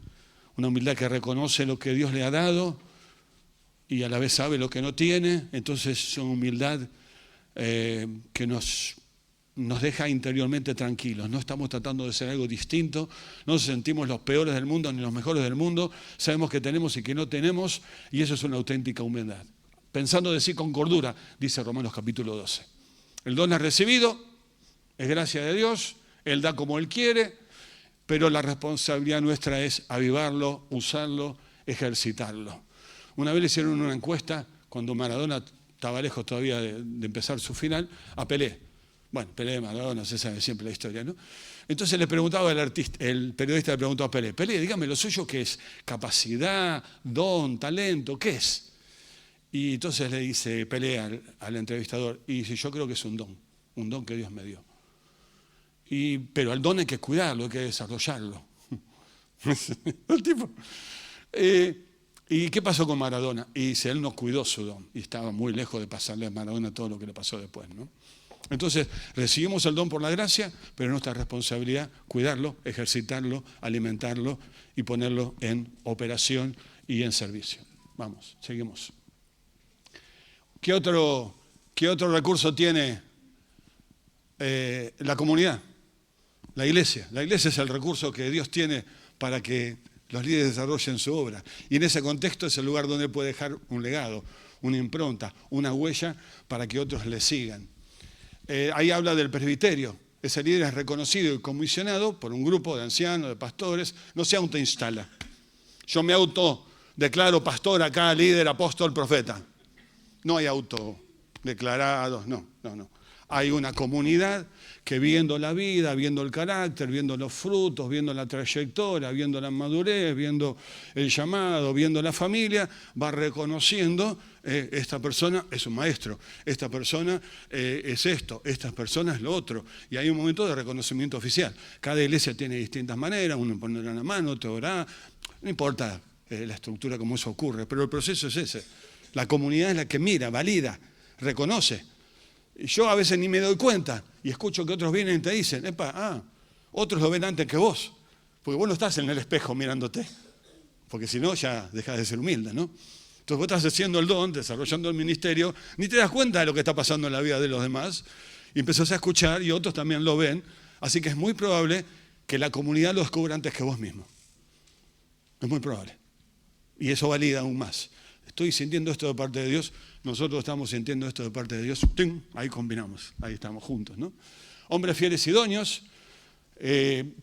una humildad que reconoce lo que Dios le ha dado y a la vez sabe lo que no tiene. Entonces es una humildad que nos nos deja interiormente tranquilos. No estamos tratando de ser algo distinto, no nos sentimos los peores del mundo ni los mejores del mundo. Sabemos que tenemos y que no tenemos, y eso es una auténtica humildad. Pensando de sí con cordura, dice Romanos capítulo 12. El don es recibido, es gracia de Dios, Él da como Él quiere, pero la responsabilidad nuestra es avivarlo, usarlo, ejercitarlo. Una vez le hicieron una encuesta, cuando Maradona estaba lejos todavía de empezar su final, a Pelé. Bueno, Pelé, Maradona, se sabe siempre la historia, ¿no? Entonces le preguntaba el periodista le preguntó a Pelé, Pelé, dígame lo suyo, ¿qué es? ¿Capacidad, don, talento? ¿Qué es? Y entonces le dice Pelé al entrevistador, y dice, yo creo que es un don que Dios me dio. Pero el don hay que cuidarlo, hay que desarrollarlo. El tipo. ¿Y qué pasó con Maradona? Y dice, él no cuidó su don, y estaba muy lejos de pasarle a Maradona todo lo que le pasó después, ¿no? Entonces, recibimos el don por la gracia, pero es nuestra responsabilidad cuidarlo, ejercitarlo, alimentarlo y ponerlo en operación y en servicio. Vamos, seguimos. ¿Qué otro recurso tiene la comunidad? La iglesia. La iglesia es el recurso que Dios tiene para que los líderes desarrollen su obra. Y en ese contexto es el lugar donde puede dejar un legado, una impronta, una huella para que otros le sigan. Ahí habla del presbiterio. Ese líder es reconocido y comisionado por un grupo de ancianos, de pastores. No se autoinstala. Yo me autodeclaro pastor acá, líder, apóstol, profeta. No hay autodeclarados, no. Hay una comunidad que viendo la vida, viendo el carácter, viendo los frutos, viendo la trayectoria, viendo la madurez, viendo el llamado, viendo la familia, va reconociendo, esta persona es un maestro, esta persona es esto, esta persona es lo otro. Y hay un momento de reconocimiento oficial. Cada iglesia tiene distintas maneras, uno pone la mano, otro orá, no importa la estructura como eso ocurre, pero el proceso es ese. La comunidad es la que mira, valida, reconoce. Yo a veces ni me doy cuenta y escucho que otros vienen y te dicen, otros lo ven antes que vos, porque vos no estás en el espejo mirándote, porque si no ya dejas de ser humilde, ¿no? Entonces vos estás haciendo el don, desarrollando el ministerio, ni te das cuenta de lo que está pasando en la vida de los demás, y empezás a escuchar y otros también lo ven, así que es muy probable que la comunidad lo descubra antes que vos mismo. Es muy probable. Y eso valida aún más. Estoy sintiendo esto de parte de Dios, nosotros estamos sintiendo esto de parte de Dios, ¡ting! Ahí combinamos, ahí estamos juntos, ¿no? Hombres fieles y idóneos,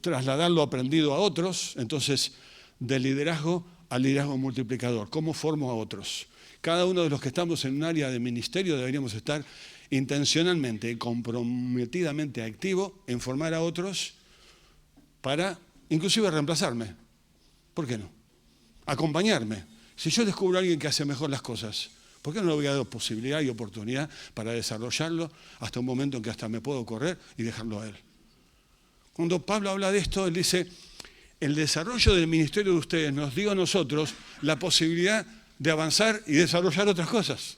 trasladar lo aprendido a otros, entonces del liderazgo al liderazgo multiplicador. ¿Cómo formo a otros? Cada uno de los que estamos en un área de ministerio deberíamos estar intencionalmente y comprometidamente activo en formar a otros para inclusive reemplazarme. ¿Por qué no? Acompañarme. Si yo descubro a alguien que hace mejor las cosas, ¿por qué no le voy a dar posibilidad y oportunidad para desarrollarlo hasta un momento en que hasta me puedo correr y dejarlo a él? Cuando Pablo habla de esto, él dice, el desarrollo del ministerio de ustedes nos dio a nosotros la posibilidad de avanzar y desarrollar otras cosas.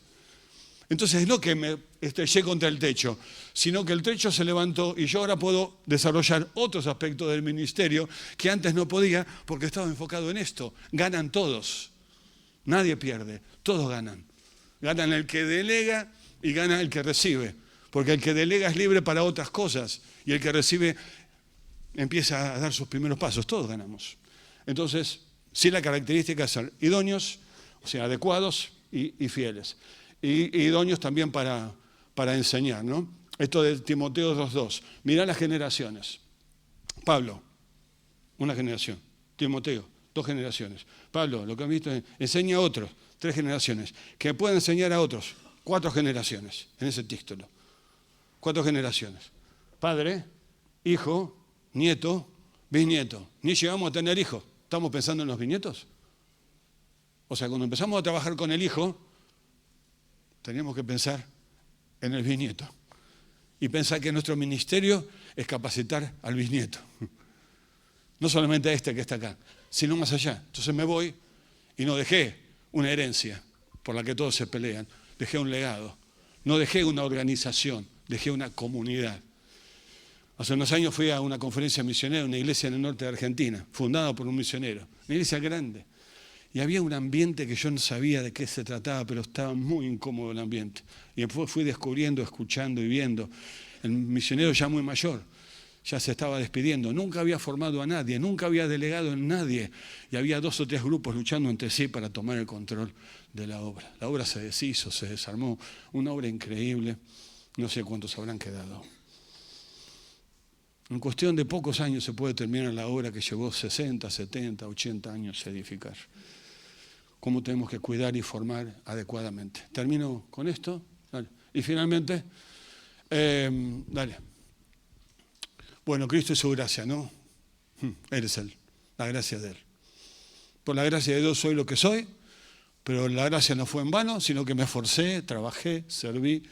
Entonces no que me estrellé contra el techo, sino que el techo se levantó y yo ahora puedo desarrollar otros aspectos del ministerio que antes no podía porque estaba enfocado en esto. Ganan todos. Nadie pierde, todos ganan. Ganan el que delega y gana el que recibe. Porque el que delega es libre para otras cosas y el que recibe empieza a dar sus primeros pasos. Todos ganamos. Entonces, sí, la característica es ser idóneos, o sea, adecuados y fieles. Y idóneos también para enseñar, ¿no? Esto de Timoteo 2:2. Mirá las generaciones. Pablo, una generación. Timoteo, 2 generaciones. Pablo, lo que han visto es, enseña a otros, 3 generaciones. Que pueda enseñar a otros, 4 generaciones, en ese título. 4 generaciones. Padre, hijo, nieto, bisnieto. Ni llegamos a tener hijos. ¿Estamos pensando en los bisnietos? O sea, cuando empezamos a trabajar con el hijo, teníamos que pensar en el bisnieto. Y pensar que nuestro ministerio es capacitar al bisnieto. No solamente a este que está acá, sino más allá. Entonces me voy y no dejé una herencia por la que todos se pelean. Dejé un legado. No dejé una organización, dejé una comunidad. Hace unos años fui a una conferencia misionera en una iglesia en el norte de Argentina, fundada por un misionero. Una iglesia grande. Y había un ambiente que yo no sabía de qué se trataba, pero estaba muy incómodo el ambiente. Y después fui descubriendo, escuchando y viendo. El misionero ya muy mayor, ya se estaba despidiendo. Nunca había formado a nadie, nunca había delegado en nadie. Y había 2 o 3 grupos luchando entre sí para tomar el control de la obra. La obra se deshizo, se desarmó. Una obra increíble. No sé cuántos habrán quedado. En cuestión de pocos años se puede terminar la obra que llevó 60, 70, 80 años edificar. Cómo tenemos que cuidar y formar adecuadamente. Termino con esto. Dale. Y finalmente, dale. Bueno, Cristo y su gracia, ¿no? Eres Él, la gracia de Él. Por la gracia de Dios soy lo que soy, pero la gracia no fue en vano, sino que me esforcé, trabajé, serví,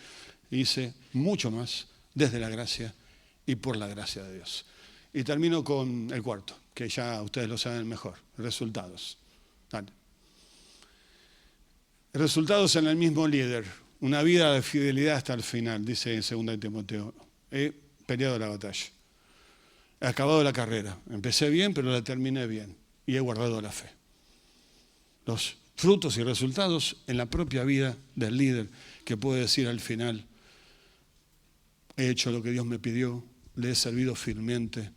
hice mucho más desde la gracia y por la gracia de Dios. Y termino con el cuarto, que ya ustedes lo saben mejor, resultados. Dale. Resultados en el mismo líder, una vida de fidelidad hasta el final, dice en 2 Timoteo. He peleado la batalla, he acabado la carrera, empecé bien, pero la terminé bien y he guardado la fe. Los frutos y resultados en la propia vida del líder, que puede decir al final, he hecho lo que Dios me pidió, le he servido fielmente,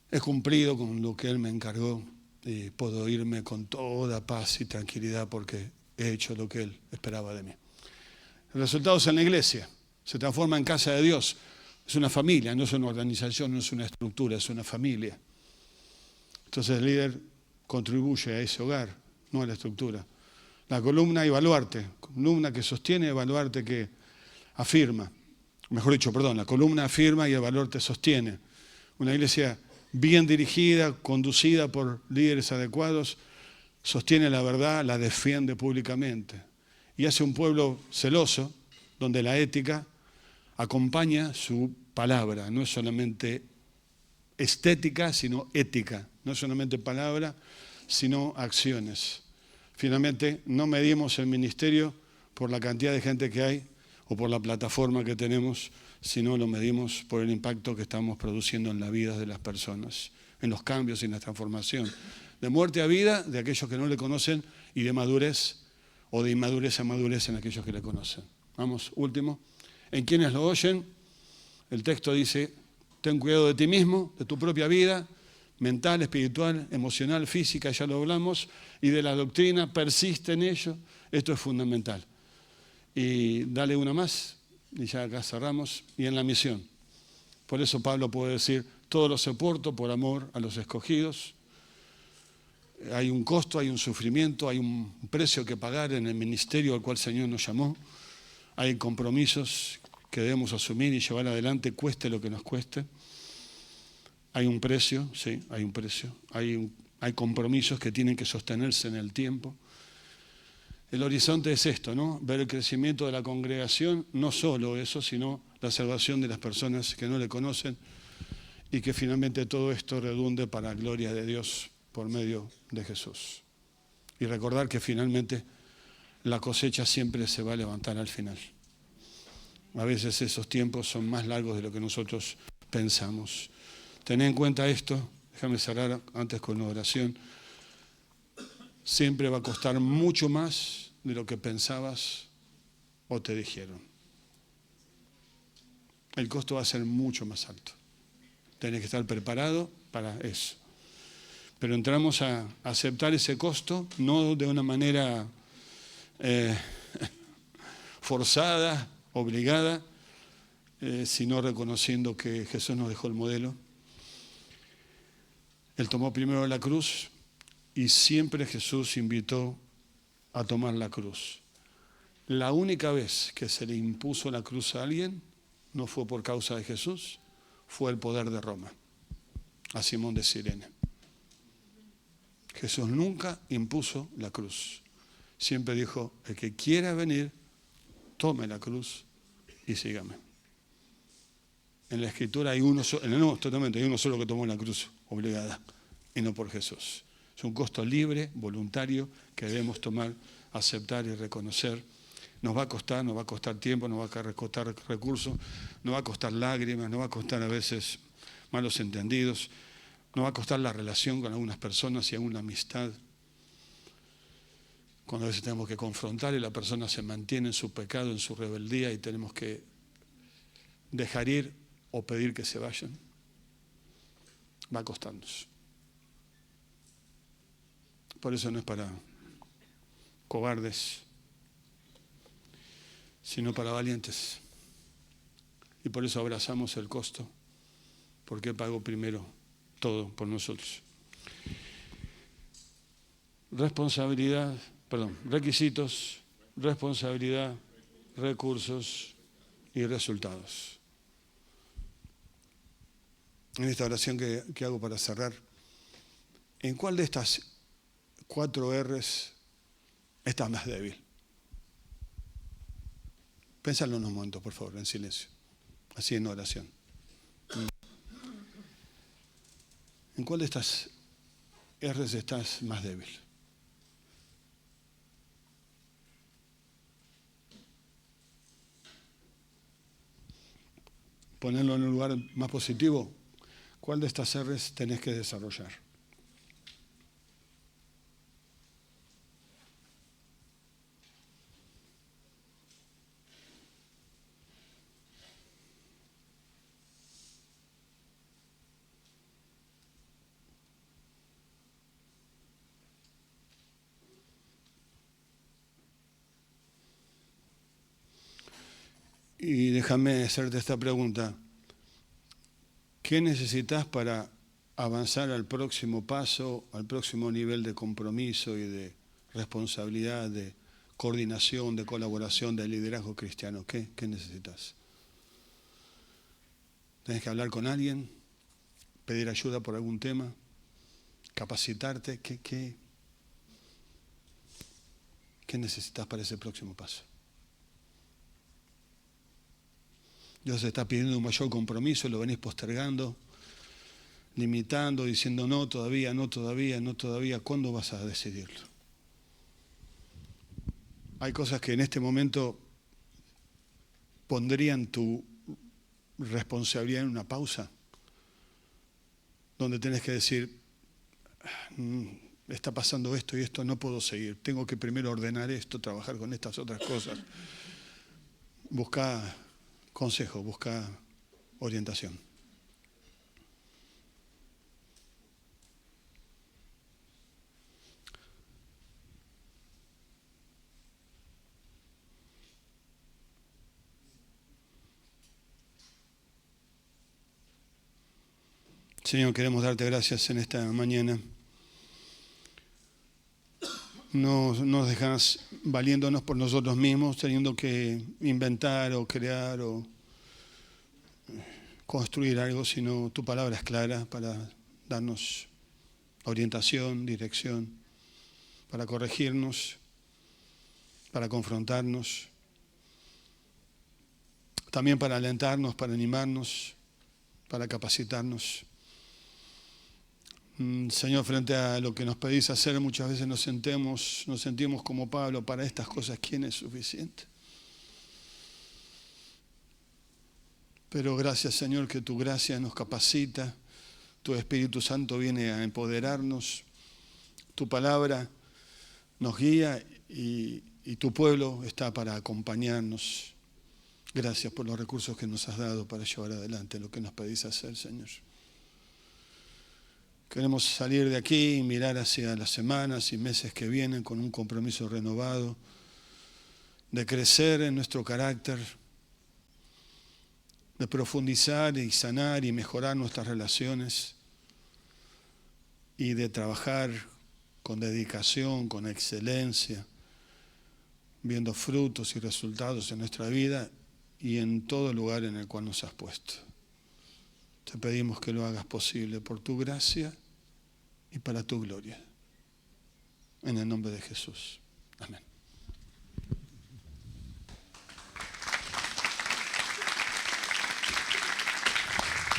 he cumplido con lo que Él me encargó y puedo irme con toda paz y tranquilidad porque he hecho lo que Él esperaba de mí. Resultados en la iglesia. Se transforma en casa de Dios. Es una familia, no es una organización, no es una estructura, es una familia. Entonces el líder contribuye a ese hogar, no a la estructura. La columna y baluarte. Columna que sostiene, baluarte que afirma. Mejor dicho, perdón, la columna afirma y el baluarte sostiene. Una iglesia bien dirigida, conducida por líderes adecuados, sostiene la verdad, la defiende públicamente y hace un pueblo celoso donde la ética acompaña su palabra. No es solamente estética, sino ética. No es solamente palabra, sino acciones. Finalmente, no medimos el ministerio por la cantidad de gente que hay o por la plataforma que tenemos, sino lo medimos por el impacto que estamos produciendo en la vida de las personas, en los cambios y en la transformación. De muerte a vida de aquellos que no le conocen y de madurez o de inmadurez a madurez en aquellos que le conocen. Vamos, último. En quienes lo oyen, el texto dice, ten cuidado de ti mismo, de tu propia vida, mental, espiritual, emocional, física, ya lo hablamos, y de la doctrina, persiste en ello. Esto es fundamental. Y dale una más, y ya acá cerramos, y en la misión. Por eso Pablo puede decir, todo lo soporto por amor a los escogidos. Hay un costo, hay un sufrimiento, hay un precio que pagar en el ministerio al cual el Señor nos llamó. Hay compromisos que debemos asumir y llevar adelante, cueste lo que nos cueste. Hay un precio, sí, hay un precio. Hay compromisos que tienen que sostenerse en el tiempo. El horizonte es esto, ¿no? Ver el crecimiento de la congregación, no solo eso, sino la salvación de las personas que no le conocen y que finalmente todo esto redunde para la gloria de Dios por medio de Jesús. Y recordar que finalmente la cosecha siempre se va a levantar al final. A veces esos tiempos son más largos de lo que nosotros pensamos. Ten en cuenta esto, déjame cerrar antes con una oración. Siempre va a costar mucho más de lo que pensabas o te dijeron. El costo va a ser mucho más alto. Tienes que estar preparado para eso. Pero entramos a aceptar ese costo, no de una manera forzada, obligada, sino reconociendo que Jesús nos dejó el modelo. Él tomó primero la cruz y siempre Jesús invitó a tomar la cruz. La única vez que se le impuso la cruz a alguien no fue por causa de Jesús, fue el poder de Roma, a Simón de Cirene. Jesús nunca impuso la cruz. Siempre dijo, el que quiera venir, tome la cruz y sígame. En la Escritura hay uno solo, en el Nuevo Testamento hay uno solo que tomó la cruz obligada, y no por Jesús. Es un costo libre, voluntario, que debemos tomar, aceptar y reconocer. Nos va a costar tiempo, nos va a costar recursos, nos va a costar lágrimas, nos va a costar a veces malos entendidos, nos va a costar la relación con algunas personas y alguna amistad. cuando a veces tenemos que confrontar y la persona se mantiene en su pecado, en su rebeldía y tenemos que dejar ir o pedir que se vayan. Va a costarnos. Por eso no es para cobardes, sino para valientes. Y por eso abrazamos el costo, porque pagó primero todo por nosotros. Requisitos, responsabilidad, recursos y resultados. En esta oración que hago para cerrar, ¿en cuál de estas 4 R's estás más débil? Pénsalo unos momentos, por favor, en silencio, así en oración. ¿En cuál de estas R's estás más débil? Ponerlo en un lugar más positivo. ¿Cuál de estas R's tenés que desarrollar? Y déjame hacerte esta pregunta. ¿Qué necesitas para avanzar al próximo paso, al próximo nivel de compromiso y de responsabilidad, de coordinación, de colaboración, de liderazgo cristiano? ¿Qué necesitas? ¿Tienes que hablar con alguien? ¿Pedir ayuda por algún tema? ¿Capacitarte? ¿Qué necesitas para ese próximo paso? Dios está pidiendo un mayor compromiso, lo venís postergando, limitando, diciendo no todavía, no todavía, no todavía. ¿Cuándo vas a decidirlo? Hay cosas que en este momento pondrían tu responsabilidad en una pausa, donde tenés que decir, está pasando esto y esto, no puedo seguir. Tengo que primero ordenar esto, trabajar con estas otras cosas. Busca consejo, busca orientación. Señor, queremos darte gracias en esta mañana. No nos dejas valiéndonos por nosotros mismos, teniendo que inventar o crear o construir algo, sino tu palabra es clara para darnos orientación, dirección, para corregirnos, para confrontarnos, también para alentarnos, para animarnos, para capacitarnos. Señor, frente a lo que nos pedís hacer, muchas veces nos sentimos como Pablo, para estas cosas, ¿quién es suficiente? Pero gracias, Señor, que tu gracia nos capacita, tu Espíritu Santo viene a empoderarnos, tu palabra nos guía y tu pueblo está para acompañarnos. Gracias por los recursos que nos has dado para llevar adelante lo que nos pedís hacer, Señor. Queremos salir de aquí y mirar hacia las semanas y meses que vienen con un compromiso renovado de crecer en nuestro carácter, de profundizar y sanar y mejorar nuestras relaciones y de trabajar con dedicación, con excelencia, viendo frutos y resultados en nuestra vida y en todo lugar en el cual nos has puesto. Te pedimos que lo hagas posible por tu gracia y para tu gloria. En el nombre de Jesús. Amén.